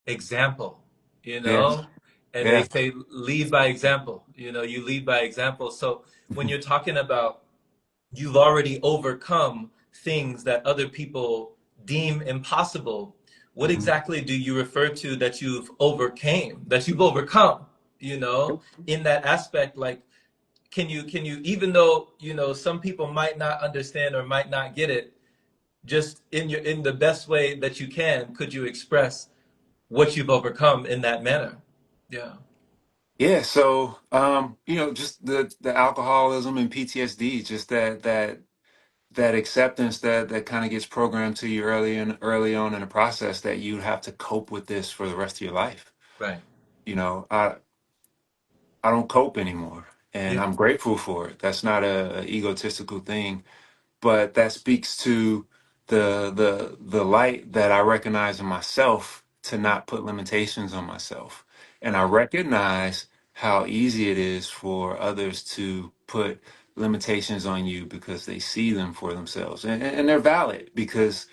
[SPEAKER 2] example, you
[SPEAKER 1] Yeah,
[SPEAKER 2] know? And they
[SPEAKER 1] yeah.
[SPEAKER 2] say lead by example, you lead by example. So when
[SPEAKER 1] Mhm.
[SPEAKER 2] you're talking about you've already overcome things that other people deem impossible, what
[SPEAKER 1] Mhm.
[SPEAKER 2] exactly do you refer to that you've overcome, in that aspect? Like, can you even though some people might not understand or might not get it, just in the best way that you can, could you express what you've overcome in that manner? Yeah.
[SPEAKER 1] Yeah, so just the alcoholism and PTSD, just that acceptance that kind of gets programmed to you early on in the process that you have to cope with this for the rest of your life.
[SPEAKER 2] Right.
[SPEAKER 1] You know, I don't cope anymore, and
[SPEAKER 2] Yeah.
[SPEAKER 1] I'm grateful for it. That's not a egotistical thing, but that speaks to the light that I recognize in myself to
[SPEAKER 2] Right.
[SPEAKER 1] not put limitations on myself. And I
[SPEAKER 2] Right.
[SPEAKER 1] recognize how easy it is for others to put limitations on you because they see them for themselves. And they're valid because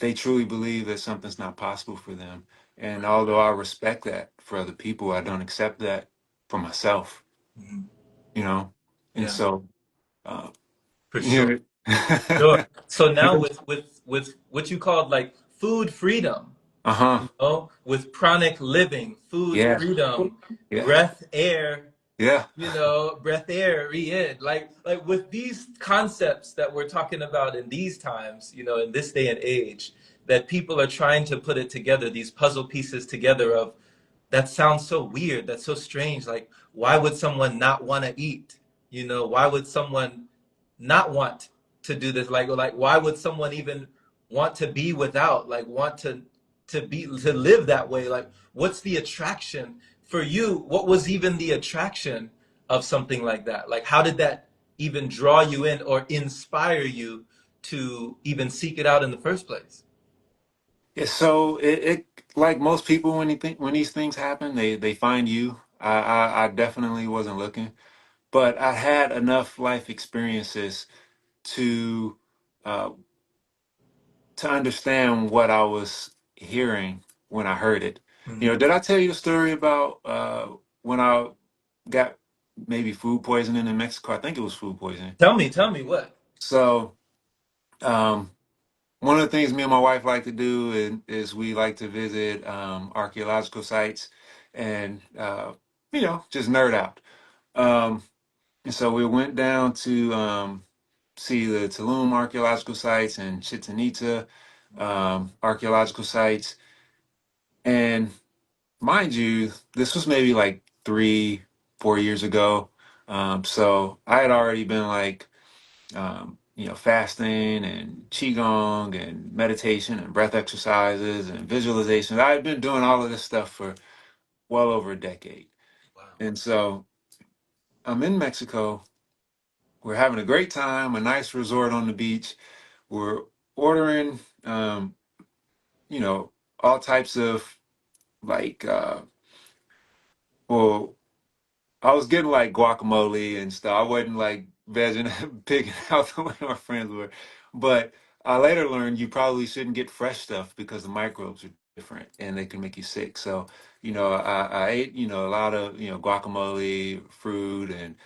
[SPEAKER 1] they truly believe that something's not possible for them. And
[SPEAKER 2] Right.
[SPEAKER 1] although I respect that for other people, I don't accept that for myself,
[SPEAKER 2] Mhm.
[SPEAKER 1] you know? And
[SPEAKER 2] Yeah,
[SPEAKER 1] so, uh,
[SPEAKER 2] for sure.
[SPEAKER 1] you
[SPEAKER 2] Sure.
[SPEAKER 1] know,
[SPEAKER 2] So now with what you called like food freedom,
[SPEAKER 1] uh-huh.
[SPEAKER 2] with pranic living, food
[SPEAKER 1] Yeah.
[SPEAKER 2] freedom,
[SPEAKER 1] Yeah.
[SPEAKER 2] breath air,
[SPEAKER 1] Yeah.
[SPEAKER 2] breath air, re-in, like with these concepts that we're talking about in these times, in this day and age, that people are trying to put it together, these puzzle pieces together of that sounds so weird, that's so strange. Like, why would someone not want to eat? Why would someone not want to do this? Like why would someone even want to be without? Like want to live that way? Like what's the attraction for you? What was even the attraction of something like that? Like how did that even draw you in or inspire you to even seek it out in the first place?
[SPEAKER 1] Yeah. So it like most people when these things happen, they find you. I definitely wasn't looking, but I had enough life experiences to uh to understand what I was hearing when I heard it.
[SPEAKER 2] Mhm.
[SPEAKER 1] Did I tell you the story about when I got maybe food poisoning in Mexico? I think it was food poisoning.
[SPEAKER 2] Tell me what.
[SPEAKER 1] So um one of the things me and my wife like to do is we like to visit archaeological sites and just nerd out. Um, and so we went down to see the Tulum archaeological sites and Chichen Itza archaeological sites. And mind you, this was maybe like 3, 4 years ago. So I had already been like, fasting and qigong and meditation and breath exercises and visualizations. I had been doing all of this stuff for well over a decade.
[SPEAKER 2] Wow.
[SPEAKER 1] And so I'm in Mexico. We're having a great time, a nice resort on the beach. We're ordering, you know, all types of like, well, I was getting like guacamole and stuff. I wasn't like vegging, picking out the way my friends were. But I later learned you probably shouldn't get fresh stuff because the microbes are different and they can make you sick. So, I ate, a lot of, guacamole, fruit, and,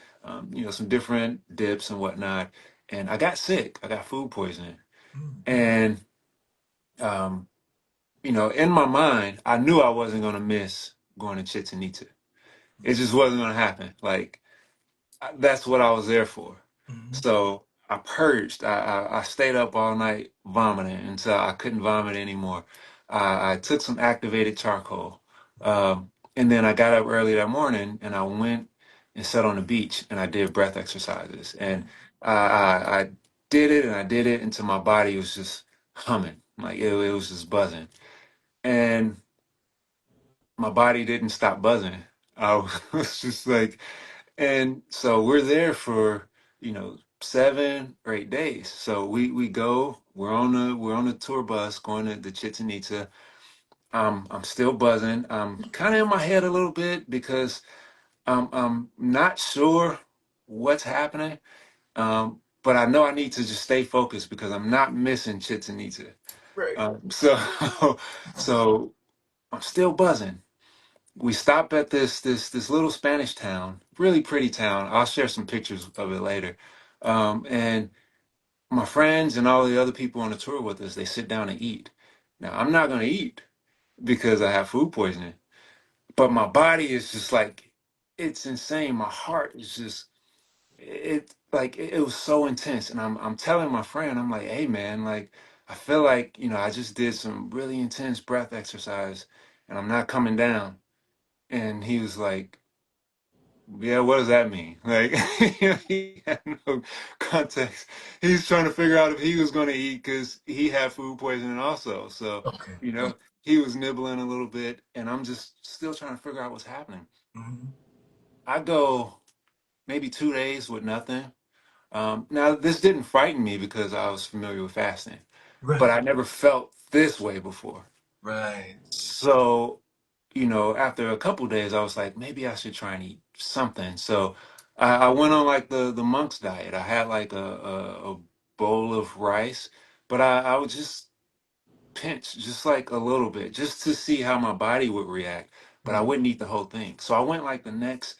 [SPEAKER 1] some different dips and whatnot. And I got sick. I got food poisoning.
[SPEAKER 2] Mm-hmm.
[SPEAKER 1] And, um, in my mind, I knew I wasn't going to miss going to Chichen Itza. It just wasn't going to happen. Like, that's what I was there for.
[SPEAKER 2] Mm-hmm.
[SPEAKER 1] So I purged. I stayed up all night vomiting until I couldn't vomit anymore. I took some activated charcoal. And then I got up early that morning and I went and sat on the beach and I did breath exercises. And I did it and I did it until my body was just humming. Like it was just buzzing. And my body didn't stop buzzing. I was just like, and so we're there for, 7 or 8 days. So we go, we're on the tour bus going to the Chichen Itza. I'm still buzzing. I'm kind of in my head a little bit because I'm not sure what's happening. But I know I need to just stay focused because I'm not missing Chichen Itza.
[SPEAKER 2] Right.
[SPEAKER 1] So so I'm still buzzing. We stop at this little Spanish town, really pretty town. I'll share some pictures of it later. And my friends and all the other people on the tour with us, they sit down and eat. Now I'm not gonna eat because I have food poisoning, but my body is just like it's insane. My heart is just it was so intense. And I'm telling my friend, I'm like, hey man, like I feel like, I just did some really intense breath exercise and I'm not coming down. And he was like, yeah, what does that mean? Like, he had no context. He's trying to figure out if he was going to eat because he had food poisoning also. So,
[SPEAKER 2] Okay.
[SPEAKER 1] he was nibbling a little bit, and I'm just still trying to figure out what's happening.
[SPEAKER 2] Mm-hmm.
[SPEAKER 1] I go maybe 2 days with nothing. Now, this didn't frighten me because I was familiar with fasting, but
[SPEAKER 2] Right.
[SPEAKER 1] I never felt this way before.
[SPEAKER 2] Right.
[SPEAKER 1] So, after a couple days, I was like, maybe I should try and eat something. So I went on like the monk's diet. I had like a bowl of rice, but I would just pinch just like a little bit just to see how my body would react, but I
[SPEAKER 2] Mm-hmm.
[SPEAKER 1] wouldn't eat the whole thing. So I went like the next,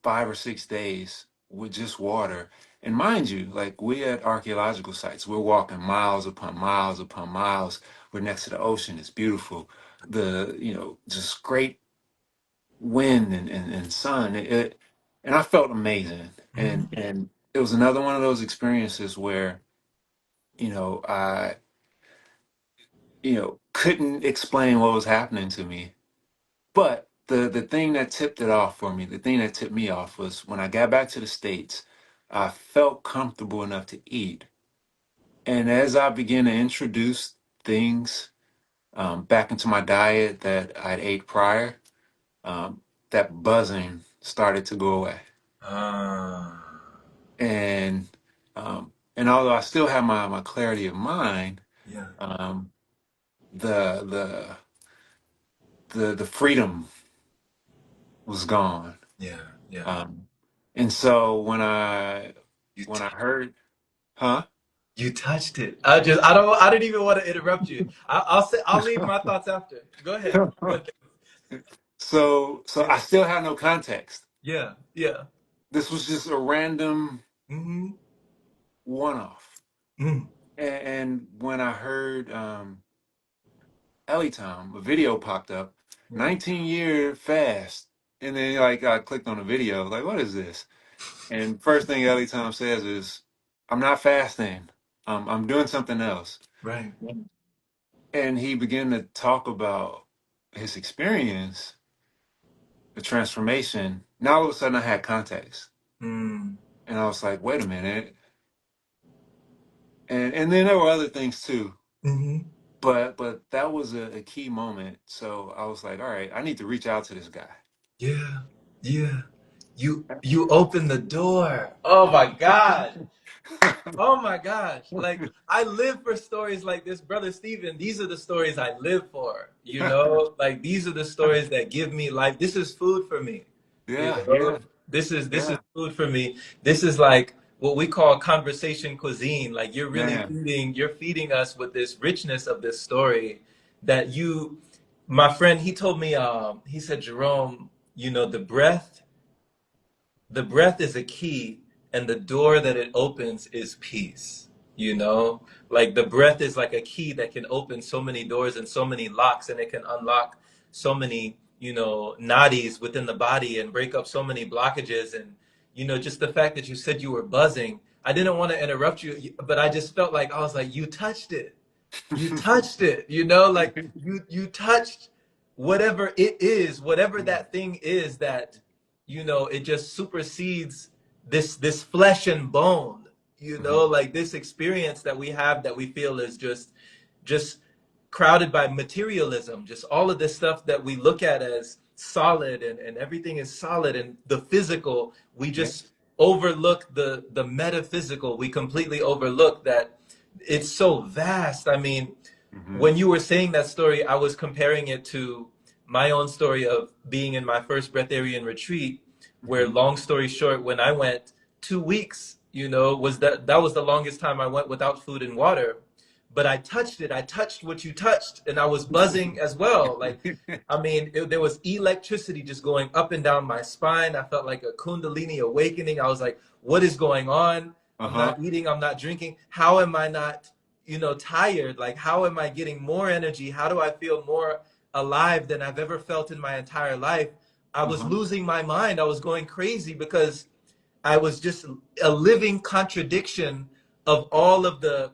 [SPEAKER 1] 5 or 6 days with just water. And mind you, like we at archaeological sites, we're walking miles upon miles upon miles. We're next to the ocean. It's beautiful. Just great wind and sun. And I felt amazing. And it was another one of those experiences where, I couldn't explain what was happening to me. But the thing that tipped it off for me, the thing that tipped me off was when I got back to the States, I felt comfortable enough to eat. And as I began to introduce things back into my diet that I'd ate prior, um, that buzzing started to go away.
[SPEAKER 2] Ah.
[SPEAKER 1] And and although I still have my clarity of mind,
[SPEAKER 2] Yeah.
[SPEAKER 1] um, the the the freedom was gone.
[SPEAKER 2] Yeah. Yeah.
[SPEAKER 1] Um, and so when I
[SPEAKER 2] You
[SPEAKER 1] when I
[SPEAKER 2] touched.
[SPEAKER 1] heard, huh?
[SPEAKER 2] You touched it. I didn't even want to interrupt you. I'll say I'll leave my thoughts after. Go ahead. Go ahead.
[SPEAKER 1] So I
[SPEAKER 2] Yeah.
[SPEAKER 1] still had no context.
[SPEAKER 2] Yeah. Yeah.
[SPEAKER 1] This was just a random
[SPEAKER 2] Mm-hmm.
[SPEAKER 1] one-off.
[SPEAKER 2] Mm.
[SPEAKER 1] And when I heard Ellie Tom, a video popped up, 19-year fast. And then like I clicked on the video, like, what is this? And first thing Ellie Tom says is, I'm not fasting. I'm doing something else.
[SPEAKER 2] Right.
[SPEAKER 1] And he began to talk about his experience, the transformation. Now all of a sudden I had context.
[SPEAKER 2] Mm.
[SPEAKER 1] And I was like, wait a minute. And then there were other things too.
[SPEAKER 2] Hmm.
[SPEAKER 1] But that was a key moment. So I was like, all right, I need to reach out to this guy.
[SPEAKER 2] Yeah. Yeah. You open the door. Oh my God. Oh my gosh. Like I live for stories like this, brother Stephen. These are the stories I live for. You know, like these are the stories that give me life. This is food for me. You
[SPEAKER 1] Yeah,
[SPEAKER 2] know,
[SPEAKER 1] yeah,
[SPEAKER 2] this is
[SPEAKER 1] yeah,
[SPEAKER 2] food for me. This is like what we call conversation cuisine. Like
[SPEAKER 1] man.
[SPEAKER 2] you're feeding us with this richness of this story that you, my friend, he told me, he said, Jerome, you know, the breath is a key, and the door that it opens is peace. You know, like the breath is like a key that can open so many doors and so many locks, and it can unlock so many, nadis within the body and break up so many blockages. And, just the fact that you said you were buzzing, I didn't want to interrupt you, but I just felt like I was like, you touched it. You touched it, like you touched whatever it is, whatever that thing is that, it just supersedes this flesh and bone,
[SPEAKER 1] Mhm.
[SPEAKER 2] like this experience that we have that we feel is just crowded by materialism, just all of this stuff that we look at as solid, and everything is solid, and the physical, we
[SPEAKER 1] Yeah.
[SPEAKER 2] just overlook the metaphysical. We completely overlook that it's so vast. I mean,
[SPEAKER 1] Hmm.
[SPEAKER 2] when you were saying that story, I was comparing it to my own story of being in my first breatharian retreat, where,
[SPEAKER 1] Hmm.
[SPEAKER 2] long story short, when I went 2 weeks, was that was the longest time I went without food and water. But I touched it. I touched what you touched, and I was buzzing as well. Like, I mean, there was electricity just going up and down my spine. I felt like a kundalini awakening. I was like, what is going on? I'm
[SPEAKER 1] Uh-huh.
[SPEAKER 2] not eating, I'm not drinking. How am I not, tired? Like, how am I getting more energy? How do I feel more alive than I've ever felt in my entire life? I was
[SPEAKER 1] Uh-huh.
[SPEAKER 2] losing my mind. I was going crazy because I was just a living contradiction of all of the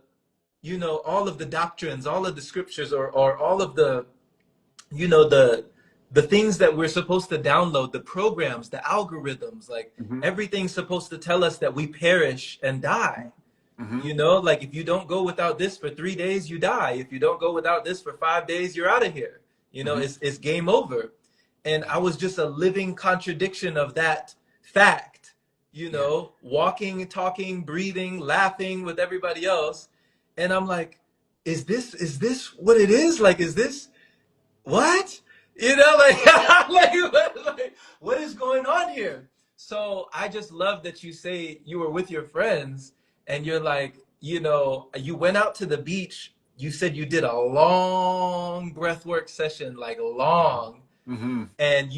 [SPEAKER 2] doctrines, all of the scriptures, or all of the, you know the the things that we're supposed to download, the programs, the algorithms. Like,
[SPEAKER 1] Hmm.
[SPEAKER 2] everything's supposed to tell us that we perish and die.
[SPEAKER 1] Hmm.
[SPEAKER 2] Like, if you don't go without this for 3 days, you die. If you don't go without this for 5 days, you're out of here.
[SPEAKER 1] Hmm.
[SPEAKER 2] It's game over. And I was just a living contradiction of that fact,
[SPEAKER 1] Yeah.
[SPEAKER 2] walking, talking, breathing, laughing with everybody else. And I'm like, is this what it is? Like, is this what? Like, what is going on here? So I just love that you say you were with your friends, and you're like, you went out to the beach. You said you did a long breathwork session, like long,
[SPEAKER 1] Hmm.
[SPEAKER 2] and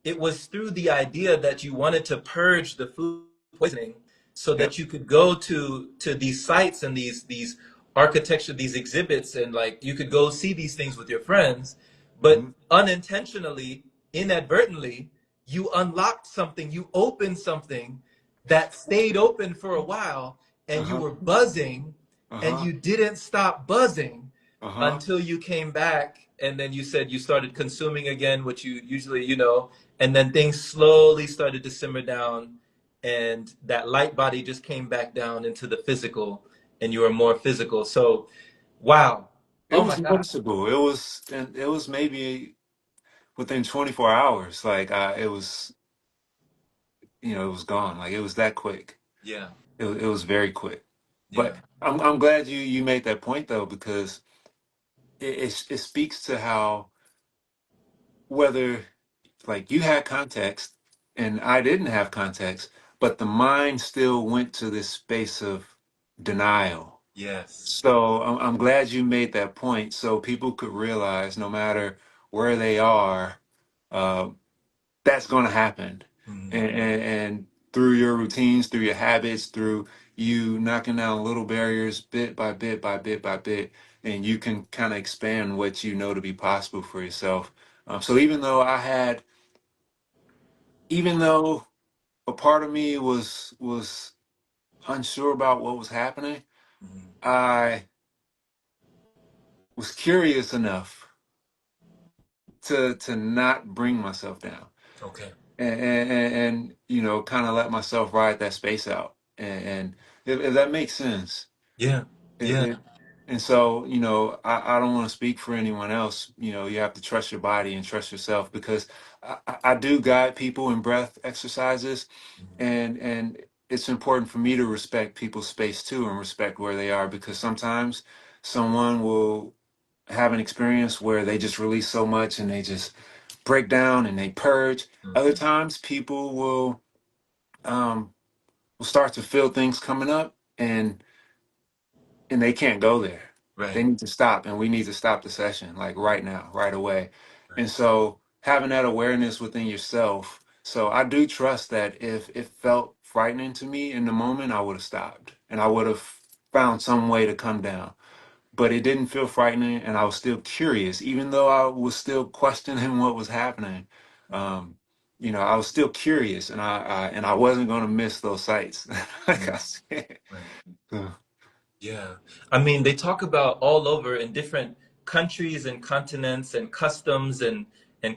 [SPEAKER 2] it was through the idea that you wanted to purge the food poisoning, so
[SPEAKER 1] Yep.
[SPEAKER 2] that you could go to these sites and these architecture, these exhibits, and, like, you could go see these things with your friends. But
[SPEAKER 1] Hmm.
[SPEAKER 2] unintentionally, inadvertently, you unlocked something, you opened something that stayed open for a while, and you
[SPEAKER 1] Uh-huh.
[SPEAKER 2] were buzzing, and
[SPEAKER 1] Uh-huh.
[SPEAKER 2] you didn't stop buzzing
[SPEAKER 1] Uh-huh.
[SPEAKER 2] until you came back. And then you said you started consuming again, which you usually, and then things slowly started to simmer down, and that light body just came back down into the physical, and you were more physical. So, wow.
[SPEAKER 1] It
[SPEAKER 2] Oh my
[SPEAKER 1] was
[SPEAKER 2] God.
[SPEAKER 1] noticeable. It was maybe within 24 hours. Like it was, it was gone. Like it was that quick.
[SPEAKER 2] Yeah.
[SPEAKER 1] It was very quick.
[SPEAKER 2] Yeah.
[SPEAKER 1] But I'm glad you made that point though, because it speaks to how, whether like you had context and I didn't have context, but the mind still went to this space of denial.
[SPEAKER 2] Yes.
[SPEAKER 1] So I'm glad you made that point, so people could realize no matter where they are, uh, that's going to happen.
[SPEAKER 2] Mhm.
[SPEAKER 1] And through your routines, through your habits, through you knocking down little barriers bit by bit by bit by bit, and you can kind of expand what you know to be possible for yourself. So even though a part of me was unsure about what was happening,
[SPEAKER 2] Mhm.
[SPEAKER 1] I was curious enough to not bring myself down,
[SPEAKER 2] Okay.
[SPEAKER 1] and kind of let myself ride that space out, and if that makes sense.
[SPEAKER 2] Yeah.
[SPEAKER 1] It,
[SPEAKER 2] Yeah.
[SPEAKER 1] it, and so, I don't want to speak for anyone else. You have to trust your body and trust yourself, because I do guide people in breath exercises, and it's important for me to respect people's space too, and respect where they are, because sometimes someone will have an experience where they just release so much and they just break down and they purge. Other
[SPEAKER 2] Mhm.
[SPEAKER 1] times people um, will start to feel things coming up, and they can't go there. They
[SPEAKER 2] Right.
[SPEAKER 1] need to stop, and we need to stop the session like right now, right away. And so having that awareness within yourself. So I do trust that if it felt frightening to me in the moment, I would have stopped and I would have found some way to come down. But it didn't feel frightening, and I was still curious, even though I was still questioning what was happening. Um, I was still curious, and I wasn't going to miss those sights, like
[SPEAKER 2] Mhm.
[SPEAKER 1] I said.
[SPEAKER 2] Right.
[SPEAKER 1] So,
[SPEAKER 2] Yeah. I mean, they talk about all over in different countries and continents and customs and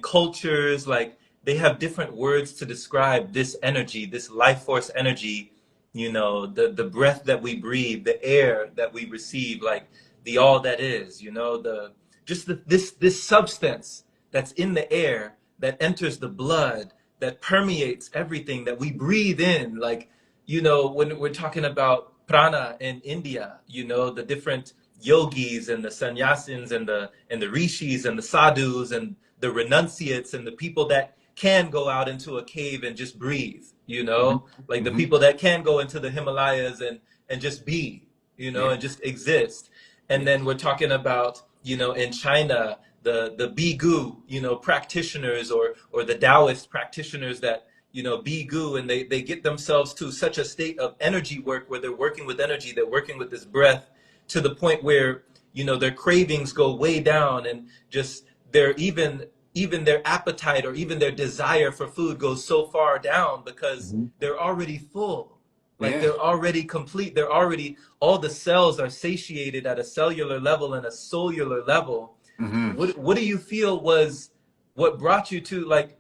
[SPEAKER 2] cultures, like they have different words to describe this energy, this life force energy, the breath that we breathe, the air that we receive, like the all that is, the just this substance that's in the air that enters the blood, that permeates everything that we breathe in, like when we're talking about prana in India, the different yogis and the sannyasins and the rishis and the sadhus and the renunciates and the people that can go out into a cave and just breathe,
[SPEAKER 1] mhm,
[SPEAKER 2] like the
[SPEAKER 1] mhm.
[SPEAKER 2] people that can go into the Himalayas and just be,
[SPEAKER 1] Yeah,
[SPEAKER 2] and just exist. And
[SPEAKER 1] yeah.
[SPEAKER 2] then we're talking about, in China, the Bigu, practitioners or the Taoist practitioners that Bigu, and they get themselves to such a state of energy work where they're working with energy, they're working with this breath to the point where their cravings go way down, and just their even their appetite or even their desire for food goes so far down because
[SPEAKER 1] Mhm.
[SPEAKER 2] they're already full, like
[SPEAKER 1] Yeah.
[SPEAKER 2] they're already complete, they're already, all the cells are satiated at a cellular level and a cellular level.
[SPEAKER 1] Hmm.
[SPEAKER 2] What do you feel was what brought you to, like,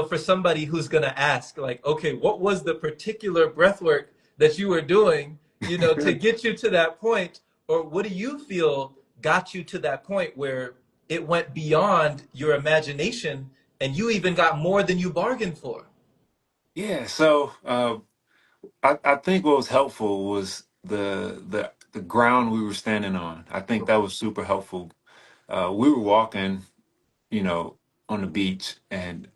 [SPEAKER 2] for somebody who's going to ask, like, okay, what was the particular breath work that you were doing, to get you to that point? Or what do you feel got you to that point where it went beyond your imagination and you even got more than you bargained for?
[SPEAKER 1] Yeah. So I think what was helpful was the ground we were standing on. I think that was super helpful. We were walking, you know, on the beach, and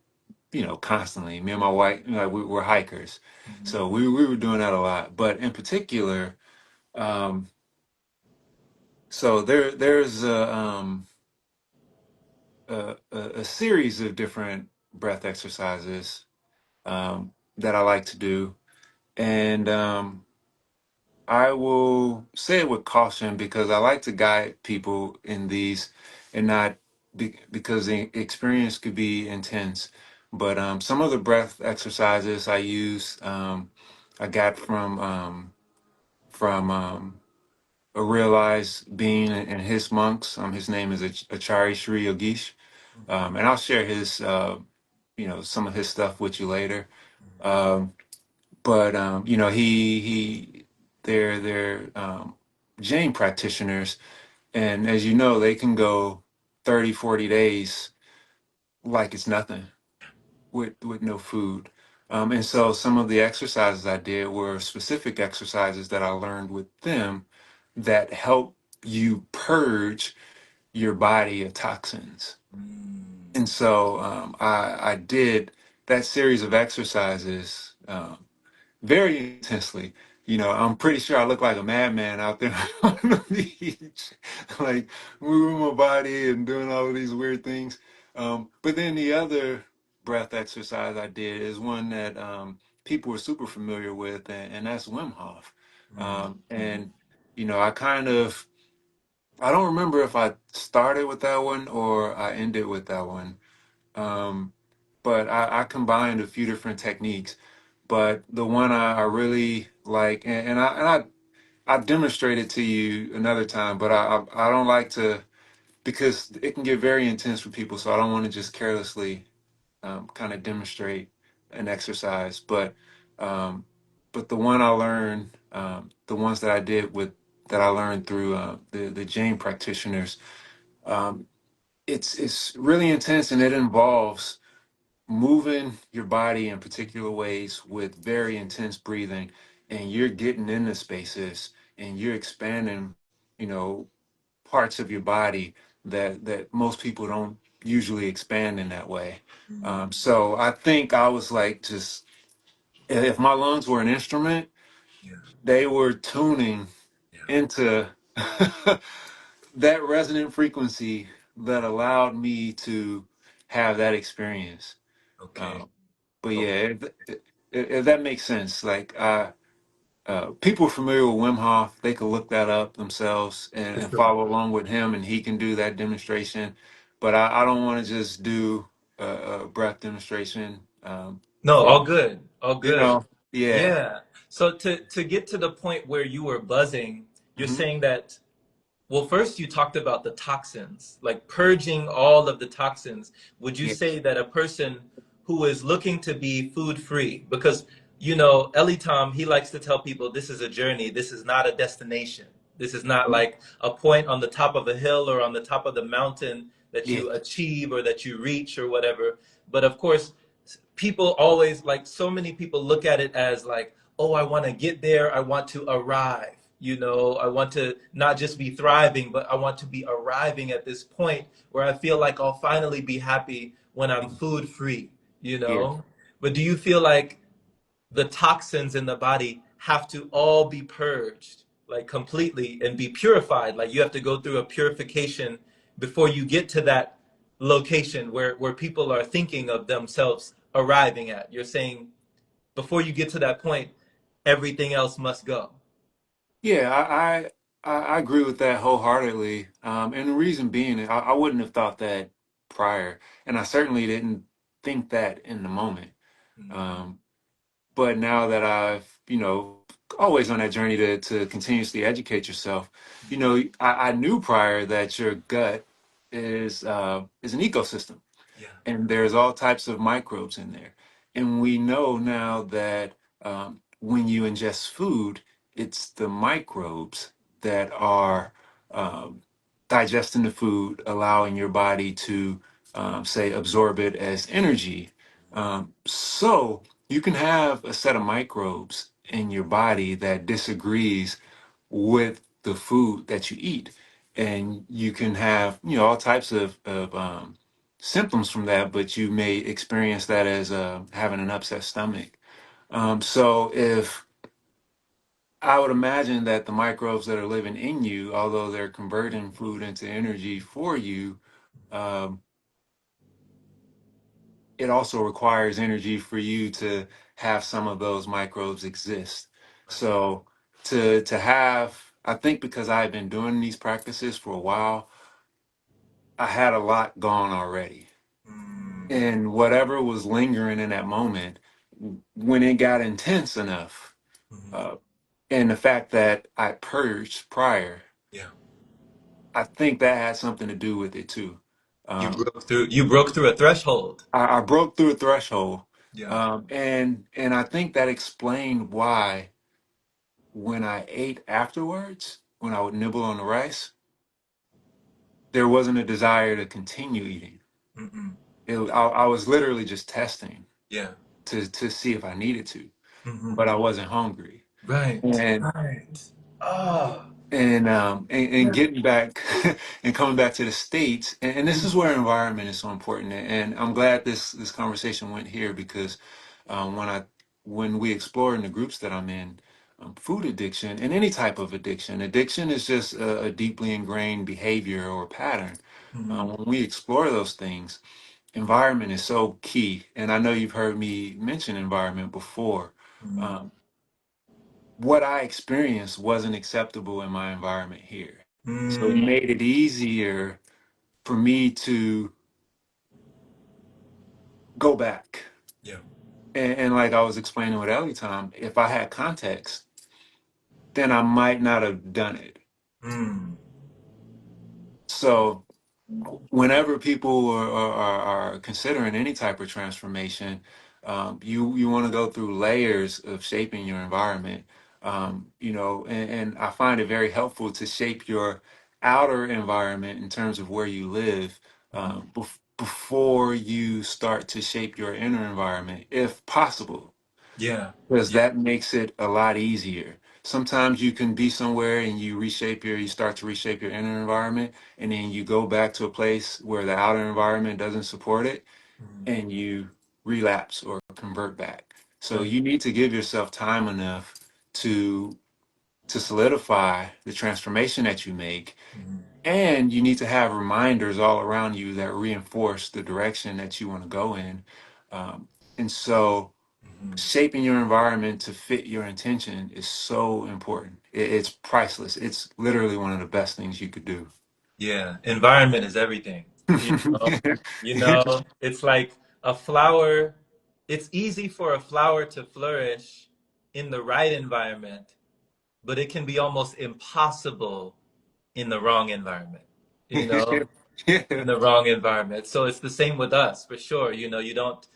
[SPEAKER 1] constantly. Me and my wife, we were hikers,
[SPEAKER 2] Mhm.
[SPEAKER 1] so we were doing that a lot. But in particular, um, so there's a series of different breath exercises that I like to do. And I will say it with caution, because I like to guide people in these, and not because the experience could be intense. But some of the breath exercises I use, I got from a realized being and his monks. His name is Achari Sri Yogesh, and I'll share his, some of his stuff with you later. Um, but they're Jain practitioners, and as you know, they can go 30, 40 days like it's nothing, with no food. And so some of the exercises I did were specific exercises that I learned with them that help you purge your body of toxins.
[SPEAKER 2] Mm.
[SPEAKER 1] And so I did that series of exercises very intensely. I'm pretty sure I look like a madman out there on the beach, like moving my body and doing all of these weird things. But then the other breath exercise I did is one that people are super familiar with, and that's Wim Hof. And I kind of I don't remember if I started with that one or I ended with that one. Um, but I combined a few different techniques. But the one I really like, I demonstrated to you another time, but I don't like to because it can get very intense for people. So I don't want to just carelessly kind of demonstrate an exercise. Um, but the one I learned, the ones that I did with that I learned through the Jain practitioners, um, it's really intense and it involves moving your body in particular ways with very intense breathing, and you're getting into spaces and you're expanding, you know, parts of your body that most people don't usually expand in that way. So I think I was like, just if my lungs were an instrument,
[SPEAKER 2] Yeah.
[SPEAKER 1] they were tuning
[SPEAKER 2] Yeah.
[SPEAKER 1] into that resonant frequency that allowed me to have that experience.
[SPEAKER 2] Okay.
[SPEAKER 1] Um, but
[SPEAKER 2] Okay.
[SPEAKER 1] yeah, if that makes sense, like people familiar with Wim Hof, they could look that up themselves
[SPEAKER 2] For
[SPEAKER 1] and
[SPEAKER 2] sure.
[SPEAKER 1] follow along with him, and he can do that demonstration. But I don't want to just do a breath demonstration
[SPEAKER 2] No,
[SPEAKER 1] for
[SPEAKER 2] all good. All
[SPEAKER 1] you
[SPEAKER 2] good.
[SPEAKER 1] know, yeah.
[SPEAKER 2] Yeah. So to get to the point where you were buzzing, you're
[SPEAKER 1] Hmm.
[SPEAKER 2] saying that, well, first you talked about the toxins, like purging all of the toxins. Would you
[SPEAKER 1] Yeah.
[SPEAKER 2] say that a person who is looking to be food free, because Ellie Tom, he likes to tell people this is a journey, this is not a destination. This is not like a point on the top of a hill or on the top of the mountain that
[SPEAKER 1] Yeah.
[SPEAKER 2] you achieve or that you reach or whatever. But of course, people always, like, so many people look at it as like, oh, I want to get there, I want to arrive, I want to not just be thriving, but I want to be arriving at this point where I feel like I'll finally be happy when I'm food free, you
[SPEAKER 1] Yeah.
[SPEAKER 2] know but do you feel like the toxins in the body have to all be purged, like, completely, and be purified? Like, you have to go through a purification before you get to that location where people are thinking of themselves arriving at. You're saying before you get to that point, everything else must go.
[SPEAKER 1] Yeah, I agree with that wholeheartedly. And the reason being, I wouldn't have thought that prior, and I certainly didn't think that in the moment.
[SPEAKER 2] Mm,
[SPEAKER 1] Um, but now that I've, always on that journey to continuously educate yourself,
[SPEAKER 2] mm,
[SPEAKER 1] I knew prior that your gut is an ecosystem,
[SPEAKER 2] yeah.
[SPEAKER 1] and there's all types of microbes in there. And we know now that when you ingest food, it's the microbes that are um, digesting the food, allowing your body to, say, absorb it as energy. So you can have a set of microbes in your body that disagrees with the food that you eat. And you can have, all types of symptoms from that, but you may experience that as having an upset stomach. So if I would imagine that the microbes that are living in you, although they're converting food into energy for you, um, it also requires energy for you to have some of those microbes exist.
[SPEAKER 2] Right.
[SPEAKER 1] So to have, I think because I've been doing these practices for a while, I had a lot gone already.
[SPEAKER 2] Mm,
[SPEAKER 1] And whatever was lingering in that moment, when it got intense enough,
[SPEAKER 2] mhm.
[SPEAKER 1] uh, and the fact that I purged prior,
[SPEAKER 2] Yeah.
[SPEAKER 1] I think that had something to do with it too. Um,
[SPEAKER 2] You broke through a threshold.
[SPEAKER 1] I broke through a threshold,
[SPEAKER 2] Yeah.
[SPEAKER 1] and I think that explained why when I ate afterwards, when I would nibble on the rice, there wasn't a desire to continue eating.
[SPEAKER 2] Mm-mm.
[SPEAKER 1] I was literally just testing
[SPEAKER 2] Yeah.
[SPEAKER 1] to see if I needed to,
[SPEAKER 2] Mm-hmm.
[SPEAKER 1] but I wasn't hungry.
[SPEAKER 2] Right.
[SPEAKER 1] And
[SPEAKER 2] Right. Ah.
[SPEAKER 1] and getting back and coming back to the States, and this is where environment is so important. And I'm glad this conversation went here because when we explore in the groups that I'm in, food addiction and any type of addiction is just a deeply ingrained behavior or pattern.
[SPEAKER 2] Mm-hmm.
[SPEAKER 1] When we explore those things, environment is so key. And I know you've heard me mention environment before.
[SPEAKER 2] Mm-hmm.
[SPEAKER 1] Um, what I experienced wasn't acceptable in my environment here. So it
[SPEAKER 2] Mm.
[SPEAKER 1] made it easier for me to go back.
[SPEAKER 2] Yeah.
[SPEAKER 1] And like I was explaining with Ellie Tom, if I had context, then I might not have done it.
[SPEAKER 2] Mm.
[SPEAKER 1] So whenever people are considering any type of transformation, you want to go through layers of shaping your environment. And I find it very helpful to shape your outer environment in terms of where you live before you start to shape your inner environment, if possible,
[SPEAKER 2] Yeah.
[SPEAKER 1] because
[SPEAKER 2] Yeah.
[SPEAKER 1] that makes it a lot easier. Sometimes you can be somewhere and you start to reshape your inner environment, and then you go back to a place where the outer environment doesn't support it,
[SPEAKER 2] Mm.
[SPEAKER 1] and you relapse or convert back. So
[SPEAKER 2] Right.
[SPEAKER 1] you need to give yourself time enough to to solidify the transformation that you make,
[SPEAKER 2] Mm.
[SPEAKER 1] and you need to have reminders all around you that reinforce the direction that you want to go in. And so
[SPEAKER 2] Mm.
[SPEAKER 1] shaping your environment to fit your intention is so important. It's priceless. It's literally one of the best things you could do.
[SPEAKER 2] Yeah. Environment is everything. You know, it's like a flower. It's easy for a flower to flourish in the right environment, but it can be almost impossible in the wrong environment. You know,
[SPEAKER 1] Yeah.
[SPEAKER 2] in the wrong environment. So it's the same with us for sure. You don't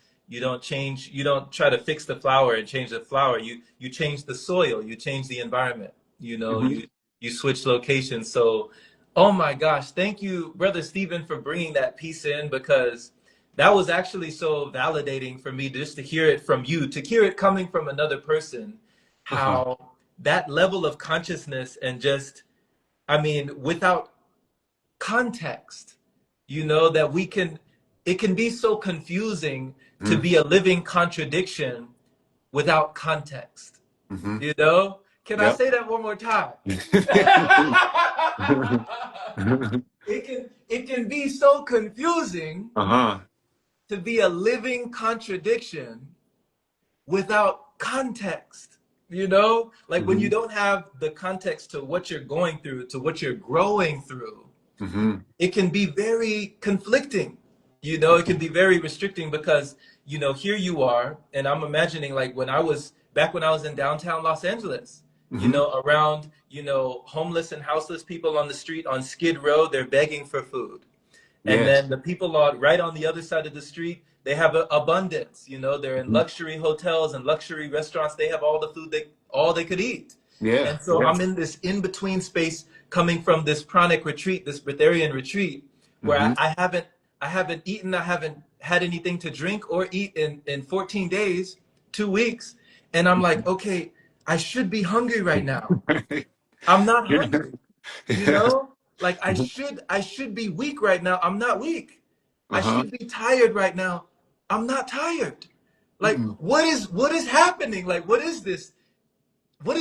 [SPEAKER 2] try to fix the flower and change the flower. You change the soil, you change the environment. You know,
[SPEAKER 1] Mhm.
[SPEAKER 2] you switch locations. So, oh my gosh, thank you, Brother Stephen, for bringing that piece in, because that was actually so validating for me just to hear it from you, to hear it coming from another person,
[SPEAKER 1] Uh-huh.
[SPEAKER 2] how that level of consciousness and just, I mean, without context, that it can be so confusing to
[SPEAKER 1] Mhm.
[SPEAKER 2] be a living contradiction without context.
[SPEAKER 1] Mhm.
[SPEAKER 2] Can I
[SPEAKER 1] Yep.
[SPEAKER 2] say that one more time? It can be so confusing
[SPEAKER 1] Uh-huh.
[SPEAKER 2] to be a living contradiction without context. Like when you
[SPEAKER 1] Mhm.
[SPEAKER 2] don't have the context to what you're going through, to what you're growing through,
[SPEAKER 1] Mhm.
[SPEAKER 2] it can be very conflicting. It can be very restricting because, here you are, and I'm imagining like when I was in downtown Los Angeles,
[SPEAKER 1] Mhm.
[SPEAKER 2] around, homeless and houseless people on the street on Skid Row, they're begging for food. And
[SPEAKER 1] Yes.
[SPEAKER 2] then the people on right on the other side of the street, they have abundance. They're in
[SPEAKER 1] Mhm.
[SPEAKER 2] luxury hotels and luxury restaurants. They have all the food all they could eat.
[SPEAKER 1] Yeah.
[SPEAKER 2] And so
[SPEAKER 1] Yeah.
[SPEAKER 2] I'm in this in between space, coming from this pranic retreat, this breatharian retreat, where
[SPEAKER 1] Mhm.
[SPEAKER 2] I haven't eaten, I haven't had anything to drink or eat in 14 days, 2 weeks, and I'm like, okay, I should be hungry right now. I'm not
[SPEAKER 1] Yeah.
[SPEAKER 2] hungry. you
[SPEAKER 1] Yeah.
[SPEAKER 2] know like I should be weak right now. I'm not weak. I
[SPEAKER 1] Uh-huh.
[SPEAKER 2] should be tired right now. I'm not tired. Like,
[SPEAKER 1] Mm.
[SPEAKER 2] what is happening? Like, what is this? What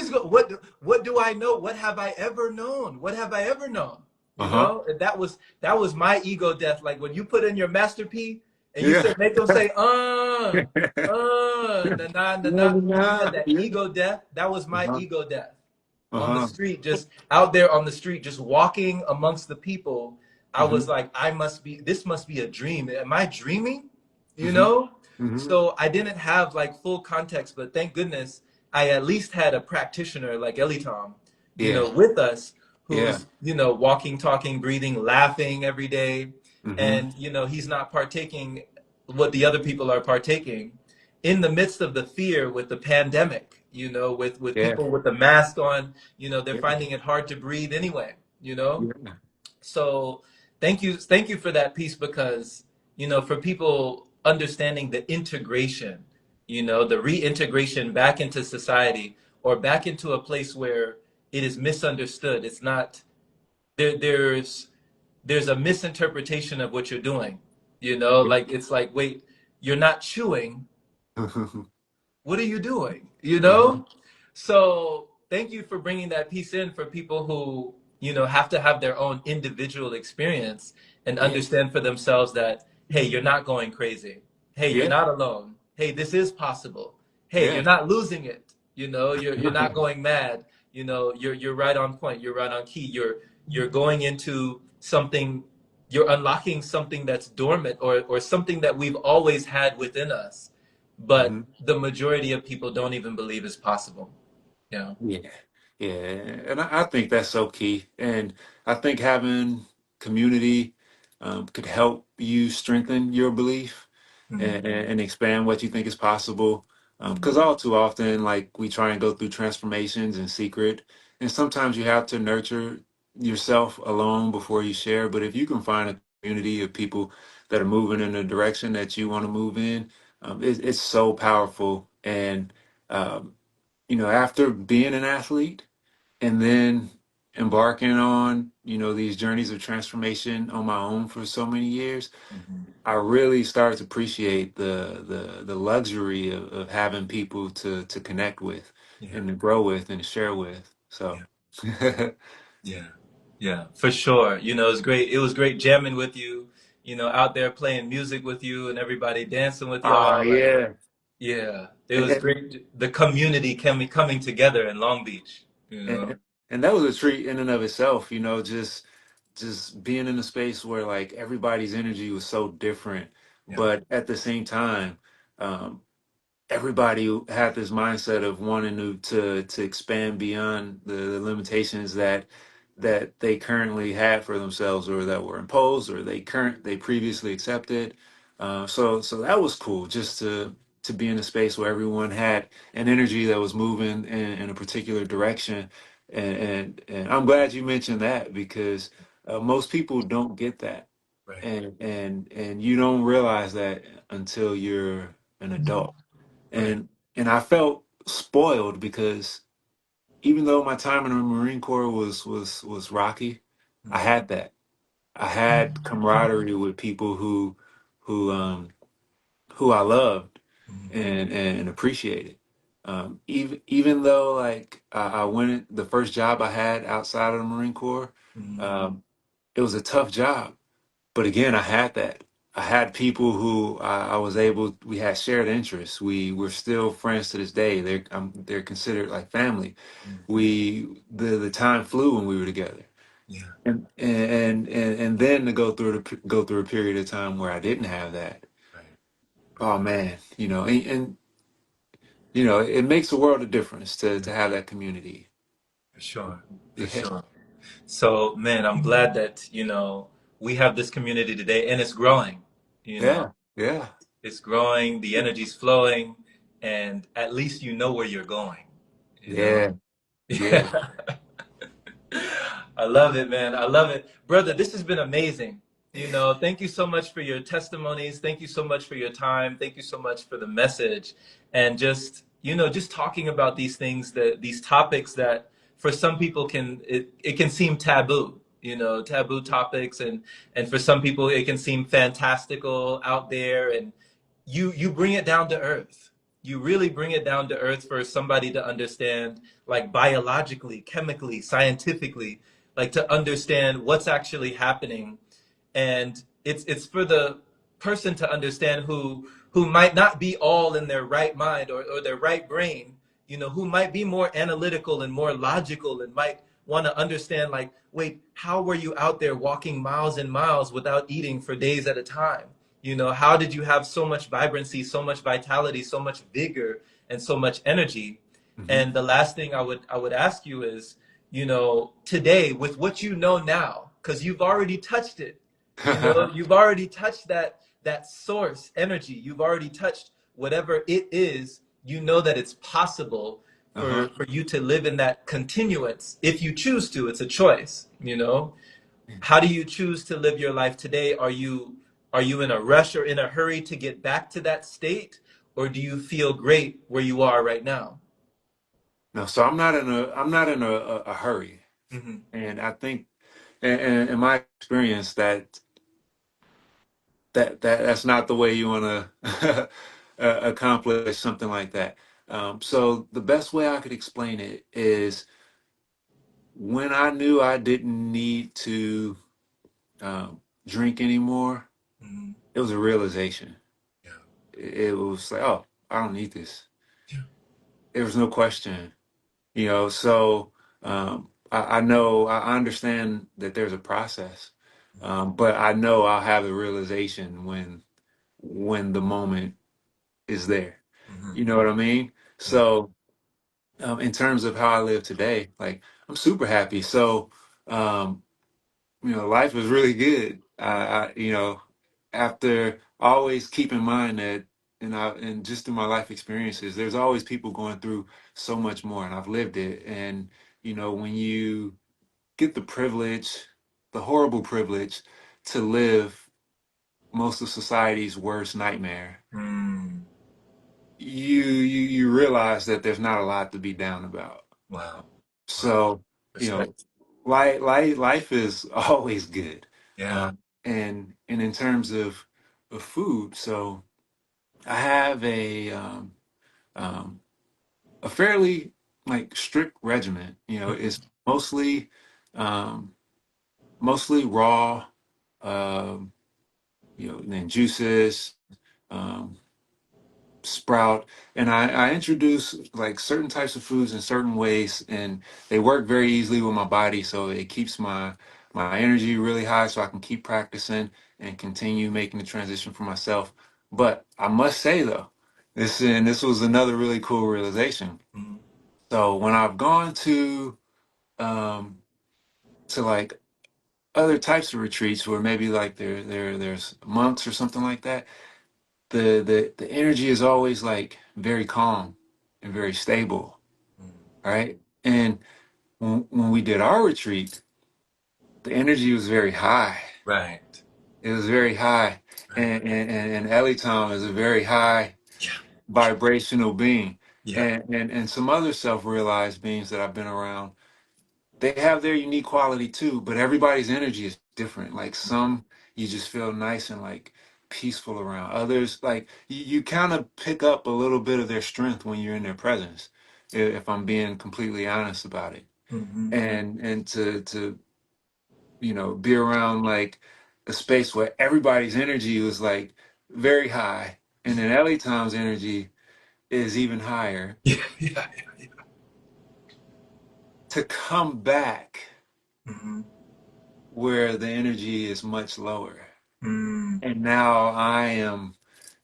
[SPEAKER 2] do I know? What have I ever known? What have I ever known?
[SPEAKER 1] Uh-huh.
[SPEAKER 2] And that was my ego death. Like when you put in your master P and you
[SPEAKER 1] Yeah.
[SPEAKER 2] said, make them say na na na
[SPEAKER 1] Yeah,
[SPEAKER 2] na, when you had
[SPEAKER 1] nah,
[SPEAKER 2] that
[SPEAKER 1] yeah.
[SPEAKER 2] ego death, that was my
[SPEAKER 1] Uh-huh.
[SPEAKER 2] ego death on the
[SPEAKER 1] Uh-huh.
[SPEAKER 2] street, just out there on the street, just walking amongst the people. I was
[SPEAKER 1] Mhm.
[SPEAKER 2] like, this must be a dream. Am I dreaming? You
[SPEAKER 1] Mhm.
[SPEAKER 2] know?
[SPEAKER 1] Mhm.
[SPEAKER 2] So I didn't have like full context, but thank goodness I at least had a practitioner like Elitom,
[SPEAKER 1] Yeah.
[SPEAKER 2] with us,
[SPEAKER 1] Yeah.
[SPEAKER 2] who's, walking, talking, breathing, laughing every day.
[SPEAKER 1] Mhm.
[SPEAKER 2] And, he's not partaking what the other people are partaking in the midst of the fear with the pandemic, with
[SPEAKER 1] Yeah.
[SPEAKER 2] people with the mask on, they're
[SPEAKER 1] Yeah.
[SPEAKER 2] finding it hard to breathe anyway,
[SPEAKER 1] Yeah.
[SPEAKER 2] so thank you for that piece, because for people understanding the integration, the reintegration back into society, or back into a place where it is misunderstood. It's not there's a misinterpretation of what you're doing. Like it's like, wait, you're not chewing, what are you doing?
[SPEAKER 1] Uh-huh.
[SPEAKER 2] So thank you for bringing that piece in for people who, have to have their own individual experience and
[SPEAKER 1] Yeah.
[SPEAKER 2] understand for themselves that, hey, you're not going crazy. Hey, you're
[SPEAKER 1] Yeah.
[SPEAKER 2] not alone. Hey, this is possible. Hey, you're
[SPEAKER 1] Yeah.
[SPEAKER 2] not losing it. You know, you're not going mad. You know, you're right on point. You're right on key. You're going into something. You're unlocking something that's dormant, or something that we've always had within us, but
[SPEAKER 1] Mhm.
[SPEAKER 2] the majority of people don't even believe is possible. Yeah.
[SPEAKER 1] Yeah, yeah, and I think that's so key. And I think having community could help you strengthen your belief
[SPEAKER 2] Mhm.
[SPEAKER 1] and expand what you think is possible. Because all too often, like we try and go through transformations in secret, and sometimes you have to nurture yourself alone before you share. But if you can find a community of people that are moving in the direction that you want to move in, it's so powerful. And um, after being an athlete and then embarking on, these journeys of transformation on my own for so many years,
[SPEAKER 2] Mhm.
[SPEAKER 1] I really started to appreciate the luxury of having people to connect with
[SPEAKER 2] Yeah.
[SPEAKER 1] and to grow with and to share with. So,
[SPEAKER 2] Yeah. Yeah, yeah, for sure. You know, it's great. It was great jamming with you, out there playing music with you and everybody dancing with
[SPEAKER 1] ah,
[SPEAKER 2] y'all. Like,
[SPEAKER 1] yeah.
[SPEAKER 2] yeah, it
[SPEAKER 1] And,
[SPEAKER 2] was
[SPEAKER 1] and,
[SPEAKER 2] great. The community coming together in Long Beach, you know?
[SPEAKER 1] and and that was a treat in and of itself, just being in a space where like everybody's energy was so different,
[SPEAKER 2] Yeah.
[SPEAKER 1] but at the same time, um, everybody had this mindset of wanting to expand beyond the limitations that they currently had for themselves or that were imposed or they previously accepted. So that was cool just to be in a space where everyone had an energy that was moving in a particular direction. And I'm glad you mentioned that because most people don't get that,
[SPEAKER 2] Right,
[SPEAKER 1] and you don't realize that until you're an adult.
[SPEAKER 2] right.
[SPEAKER 1] And I felt spoiled because even though my time in the Marine Corps was rocky, I
[SPEAKER 2] Mhm.
[SPEAKER 1] had that. I had camaraderie with people who I loved
[SPEAKER 2] Mhm.
[SPEAKER 1] and appreciated. Even though like I went the first job I had outside of the Marine Corps,
[SPEAKER 2] Mhm.
[SPEAKER 1] um, it was a tough job. But again, I had that. I had people who I was able. We had shared interests. We're still friends to this day. They're considered like family.
[SPEAKER 2] Mhm.
[SPEAKER 1] The time flew when we were together,
[SPEAKER 2] Yeah,
[SPEAKER 1] and then to go through a period of time where I didn't have that.
[SPEAKER 2] right.
[SPEAKER 1] Oh man, and it makes a world of difference to have that community.
[SPEAKER 2] For sure, for
[SPEAKER 1] Yeah,
[SPEAKER 2] sure. So, man, I'm glad that, we have this community today and it's growing, you know.
[SPEAKER 1] yeah, yeah,
[SPEAKER 2] It's growing, the energy's flowing, and at least you know where you're going, you know?
[SPEAKER 1] yeah, yeah.
[SPEAKER 2] Yeah. I love it, man. I love it. Brother, this has been amazing. Thank you so much for your testimonies. Thank you so much for your time. Thank you so much for the message. And just talking about these things, these topics that for some people it can seem taboo, taboo topics. And for some people it can seem fantastical out there. And you bring it down to earth. You really bring it down to earth for somebody to understand, like biologically, chemically, scientifically, like to understand what's actually happening. And it's for the person to understand who might not be all in their right mind or their right brain, who might be more analytical and more logical and might want to understand, like, wait, how were you out there walking miles and miles without eating for days at a time? How did you have so much vibrancy, so much vitality, so much vigor, and so much energy?
[SPEAKER 1] Hmm.
[SPEAKER 2] And the last thing I would ask you is, today with what you know now, because you've already touched it, you've already touched that source energy. You've already touched whatever it is. You know that it's possible
[SPEAKER 1] Uh-huh.
[SPEAKER 2] for you to live in that continuance if you choose to. It's a choice. How do you choose to live your life today? Are you in a rush or in a hurry to get back to that state, or do you feel great where you are right now?
[SPEAKER 1] No, so I'm not in a hurry,
[SPEAKER 2] Hmm.
[SPEAKER 1] and I think, and in my experience, that's not the way you want to accomplish something like that. So the best way I could explain it is when I knew I didn't need to drink anymore.
[SPEAKER 2] Hmm.
[SPEAKER 1] It was a realization.
[SPEAKER 2] Yeah.
[SPEAKER 1] It was like, oh, I don't need this.
[SPEAKER 2] Yeah.
[SPEAKER 1] there was no question, you know. So I know, I understand that there's a process, but I know I'll have the realization when the moment is there.
[SPEAKER 2] Mm-hmm.
[SPEAKER 1] You know what I mean?
[SPEAKER 2] Yeah.
[SPEAKER 1] So in terms of how I live today, like I'm super happy. So um, you know, life was really good. You know, after always keep in mind that, and just through my life experiences, there's always people going through so much more, and I've lived it. And you know, when you get the privilege, the horrible privilege, to live most of society's worst nightmare,
[SPEAKER 2] Mm.
[SPEAKER 1] you realize that there's not a lot to be down about.
[SPEAKER 2] Wow. Wow.
[SPEAKER 1] So, you know,
[SPEAKER 2] Respect.
[SPEAKER 1] life is always good.
[SPEAKER 2] Yeah.
[SPEAKER 1] And in terms of food, so I have a fairly like strict regimen. You know, it's mostly um, mostly raw, um, you know, and then juices, um, sprout, and I introduce like certain types of foods in certain ways, and they work very easily with my body, so it keeps my energy really high, so I can keep practicing and continue making the transition for myself. But I must say though, this was another really cool realization.
[SPEAKER 2] Mm-hmm.
[SPEAKER 1] So when I've gone um to like other types of retreats where maybe like there's monks or something like that, the energy is always like very calm and very stable, right? And when we did our retreat, the energy was very high.
[SPEAKER 2] Right.
[SPEAKER 1] It was very high,
[SPEAKER 2] Right.
[SPEAKER 1] and Ellie Tom is a very high
[SPEAKER 2] Yeah.
[SPEAKER 1] vibrational being,
[SPEAKER 2] Yeah.
[SPEAKER 1] and some other self-realized beings that I've been around, they have their unique quality too, but everybody's energy is different. Like some, you just feel nice and like peaceful around. Others, like you kind of pick up a little bit of their strength when you're in their presence, if I'm being completely honest about it.
[SPEAKER 2] Mm-hmm.
[SPEAKER 1] And to you know, be around like a space where everybody's energy was like very high, and then Ellie Tom's energy is even higher.
[SPEAKER 2] Yeah. Yeah. Yeah.
[SPEAKER 1] To come back
[SPEAKER 2] Mm-hmm.
[SPEAKER 1] where the energy is much lower.
[SPEAKER 2] Mm.
[SPEAKER 1] And now I am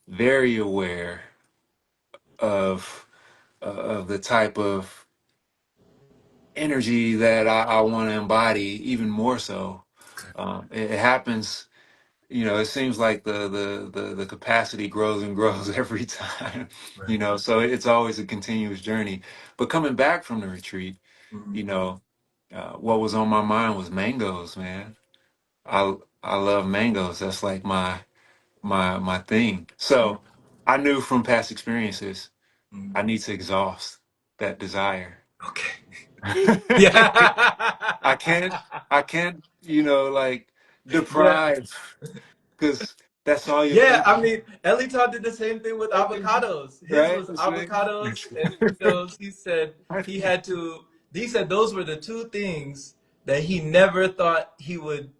[SPEAKER 1] very aware of the type of energy that I want to embody even more so.
[SPEAKER 2] Okay.
[SPEAKER 1] It happens, you know, it seems like the capacity grows and grows every time, you
[SPEAKER 2] Right.
[SPEAKER 1] know, so it's always a continuous journey. But coming back from the retreat,
[SPEAKER 2] Mm-hmm.
[SPEAKER 1] you know, what was on my mind was mangoes, man. I love mangoes. That's like my thing. So I knew from past experiences
[SPEAKER 2] Mm-hmm.
[SPEAKER 1] I need to exhaust that desire.
[SPEAKER 2] Okay.
[SPEAKER 1] I can't, I
[SPEAKER 2] Yeah.
[SPEAKER 1] can't, I can't, you know, like
[SPEAKER 2] Yeah.
[SPEAKER 1] deprive, because that's all you'll
[SPEAKER 2] Yeah,
[SPEAKER 1] ever,
[SPEAKER 2] I mean, Eliton did the same thing with avocados. His
[SPEAKER 1] right?
[SPEAKER 2] was
[SPEAKER 1] It's like,
[SPEAKER 2] avocados and Fritos. He said he had to. He said those were the two things that he never thought he would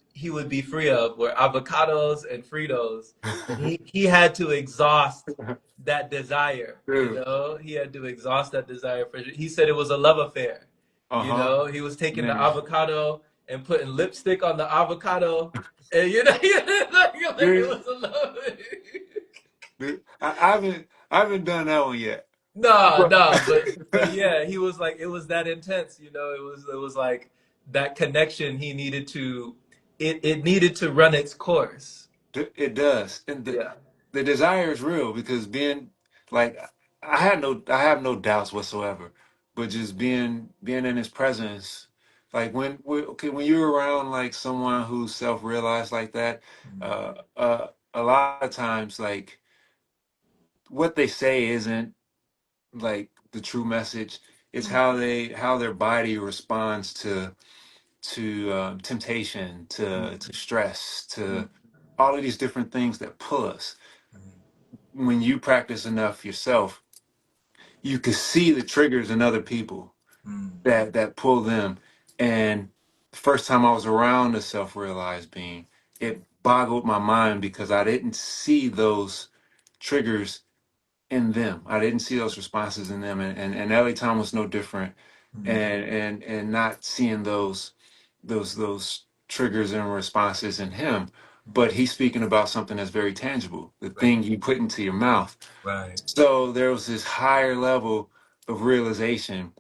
[SPEAKER 2] be free of, were avocados and Fritos, and he had to exhaust that desire. You
[SPEAKER 1] dude,
[SPEAKER 2] know, he had to exhaust that desire for. He said it was a love affair. You
[SPEAKER 1] uh-huh,
[SPEAKER 2] know, he was taking the
[SPEAKER 1] man,
[SPEAKER 2] avocado and putting lipstick on the avocado, and you know, like it
[SPEAKER 1] dude,
[SPEAKER 2] was a love.
[SPEAKER 1] I haven't done that one yet,
[SPEAKER 2] Nah,
[SPEAKER 1] but
[SPEAKER 2] nah, but yeah, he was like it was that intense, you know. It was like that connection he needed to it needed to run its course.
[SPEAKER 1] It does, and
[SPEAKER 2] Yeah.
[SPEAKER 1] the desire is real because being like I have no doubts whatsoever, but just being in his presence, like okay, when you're around like someone who's self-realized like that, a lot of times like what they say isn't like the true message. It's how their body responds to temptation, to stress, to all of these different things that pull us. When you practice enough yourself, you can see the triggers in other people that pull them. And the first time I was around a self-realized being, it boggled my mind because I didn't see those triggers in them. I didn't see those responses in them, and LA Tom was no different.
[SPEAKER 2] Mhm.
[SPEAKER 1] And not seeing those triggers and responses in him, but he's speaking about something that's very tangible, the
[SPEAKER 2] Right.
[SPEAKER 1] thing you put into your mouth.
[SPEAKER 2] Right.
[SPEAKER 1] So there was this higher level of realization,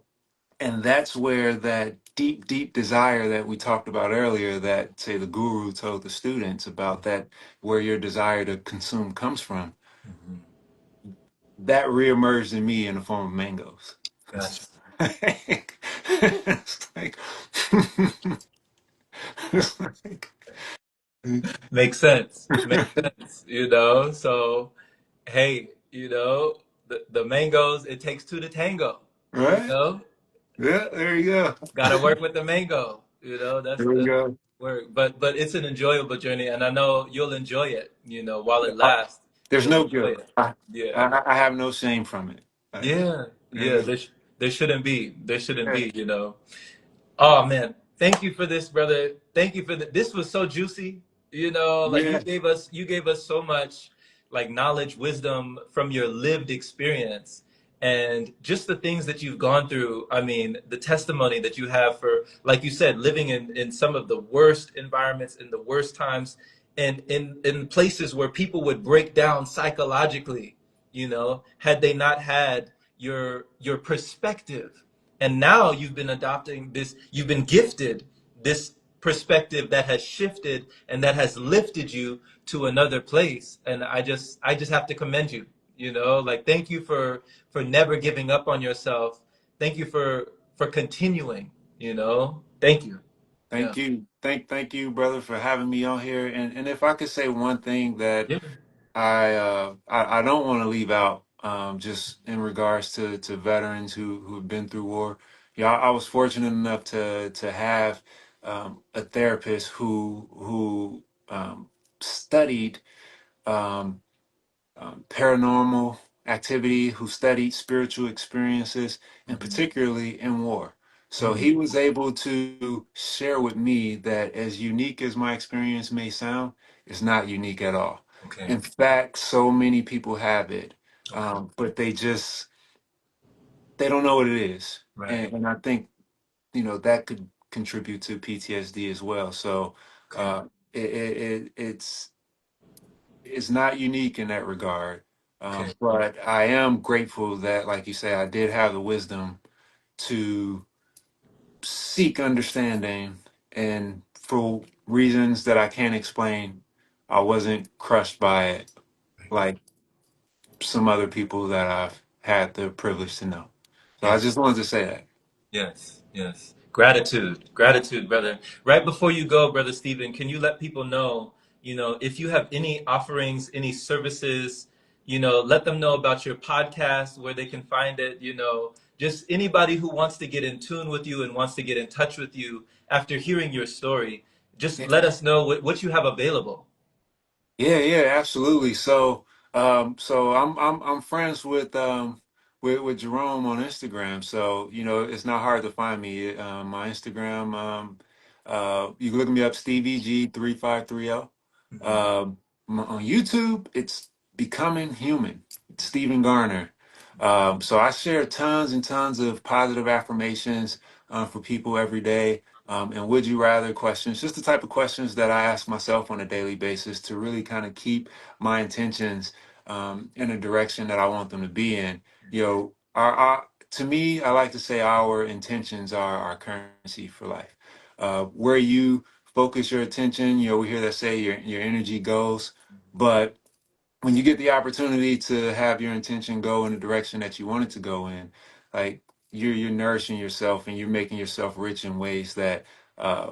[SPEAKER 1] and that's where that deep, deep desire that we talked about earlier, that say the guru told the students about, that where your desire to consume comes from,
[SPEAKER 2] Mhm.
[SPEAKER 1] that reemerged in me in the form of mangoes.
[SPEAKER 2] Gotcha.
[SPEAKER 1] It's like, it's like,
[SPEAKER 2] Makes sense. Makes sense. So hey, the mangoes, it takes two to tango. You
[SPEAKER 1] right?
[SPEAKER 2] know,
[SPEAKER 1] Yeah, there you go.
[SPEAKER 2] got to work with the mango.
[SPEAKER 1] There we
[SPEAKER 2] That's
[SPEAKER 1] go.
[SPEAKER 2] work. But it's an enjoyable journey, and I know you'll enjoy it. While it
[SPEAKER 1] Uh,
[SPEAKER 2] lasts,
[SPEAKER 1] There's
[SPEAKER 2] you'll
[SPEAKER 1] no
[SPEAKER 2] enjoy
[SPEAKER 1] guilt.
[SPEAKER 2] it. Yeah.
[SPEAKER 1] I have no shame from it.
[SPEAKER 2] Yeah.
[SPEAKER 1] There
[SPEAKER 2] Yeah.
[SPEAKER 1] is-
[SPEAKER 2] There shouldn't be. There shouldn't
[SPEAKER 1] yeah,
[SPEAKER 2] be. Oh man, thank you for this, brother. Thank you for this. Was so juicy. Like
[SPEAKER 1] yeah.
[SPEAKER 2] you gave us so much like knowledge, wisdom from your lived experience and just the things that you've gone through. I mean, the testimony that you have for, like you said, living in some of the worst environments in the worst times and in places where people would break down psychologically, had they not had your perspective. And now you've been adopting this, you've been gifted this perspective that has shifted and that has lifted you to another place. And I just have to commend you, like thank you for never giving up on yourself. Thank you for continuing, Thank you. Yeah.
[SPEAKER 1] Thank you. Thank you, brother, for having me on here. And if I could say one thing that
[SPEAKER 2] Yeah.
[SPEAKER 1] I don't want to leave out, just in regards to veterans who've been through war. Yeah, I was fortunate enough to have a therapist who studied um, paranormal activity, who studied spiritual experiences, and
[SPEAKER 2] Mhm.
[SPEAKER 1] particularly in war. So
[SPEAKER 2] Mm.
[SPEAKER 1] he was able to share with me that, as unique as my experience may sound, it's not unique at all.
[SPEAKER 2] Okay.
[SPEAKER 1] In fact, so many people have it,
[SPEAKER 2] Okay.
[SPEAKER 1] but they don't know what it is,
[SPEAKER 2] Right.
[SPEAKER 1] and I think that could contribute to PTSD as well. So
[SPEAKER 2] Okay.
[SPEAKER 1] uh, it's not unique in that regard.
[SPEAKER 2] Okay.
[SPEAKER 1] But I am grateful that, like you say, I did have the wisdom to seek understanding, and for reasons that I can't explain, I wasn't crushed by it like some other people that I've had the privilege to know. So I
[SPEAKER 2] Yeah.
[SPEAKER 1] just wanted to say that.
[SPEAKER 2] Yes, yes. Gratitude, gratitude, brother. Right before you go, brother Stephen, can you let people know, if you have any offerings, any services, let them know about your podcast, where they can find it, just anybody who wants to get in tune with you and wants to get in touch with you after hearing your story, just let us know what you have available.
[SPEAKER 1] Yeah, yeah, absolutely. So I'm friends with Jerome on Instagram. So it's not hard to find me. My Instagram, you can look me up, Stevie G3530.
[SPEAKER 2] Mhm.
[SPEAKER 1] On YouTube, it's Becoming Human, Stephen Garner. So I share tons and tons of positive affirmations for people every day, and would you rather questions, just the type of questions that I ask myself on a daily basis to really kind of keep my intentions in a direction that I want them to be in. To me, I like to say our intentions are our currency for life. Where you focus your attention, we hear that say your energy goes, but when you get the opportunity to have your intention go in the direction that you want it to go in, like you're nourishing yourself and you're making yourself rich in ways uh,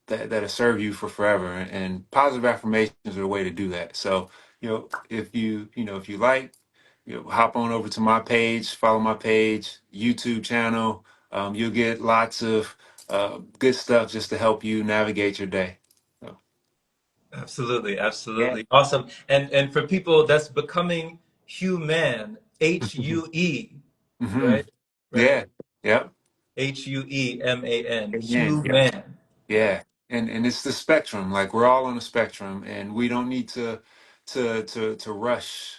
[SPEAKER 1] that'll serve you for forever. And positive affirmations are a way to do that. So if you like, hop on over to my page, follow my page, YouTube channel. You'll get lots of good stuff just to help you navigate your day. So,
[SPEAKER 2] Absolutely,
[SPEAKER 1] yeah.
[SPEAKER 2] absolutely. Awesome. And for people that's becoming human, HUE,
[SPEAKER 1] Hmm.
[SPEAKER 2] right? Right?
[SPEAKER 1] Yeah. Yep.
[SPEAKER 2] HUEMAN,
[SPEAKER 1] Again. Yep.
[SPEAKER 2] human.
[SPEAKER 1] Yeah, and it's the spectrum. Like we're all on a spectrum, and we don't need to rush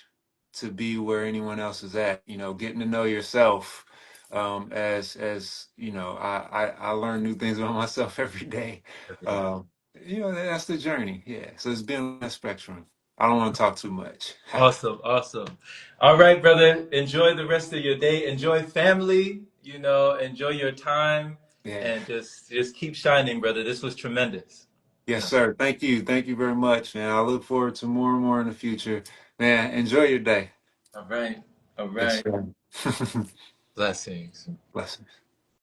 [SPEAKER 1] to be where anyone else is at. You know, getting to know yourself. As you know, I learn new things about myself every day.
[SPEAKER 2] Every day.
[SPEAKER 1] Um, you know, that's the journey. Yeah. So it's been on that spectrum. I don't want to talk too much.
[SPEAKER 2] Awesome, awesome. All right, brother. Enjoy the rest of your day. Enjoy family. You know, enjoy your time,
[SPEAKER 1] Yeah.
[SPEAKER 2] and just keep shining, brother. This was tremendous.
[SPEAKER 1] Yes, sir. Thank you. Thank you very much, man. I look forward to more and more in the future. Man, enjoy your day.
[SPEAKER 2] All right, all
[SPEAKER 1] Yes,
[SPEAKER 2] right.
[SPEAKER 1] sir.
[SPEAKER 2] Blessings.
[SPEAKER 1] Blessings.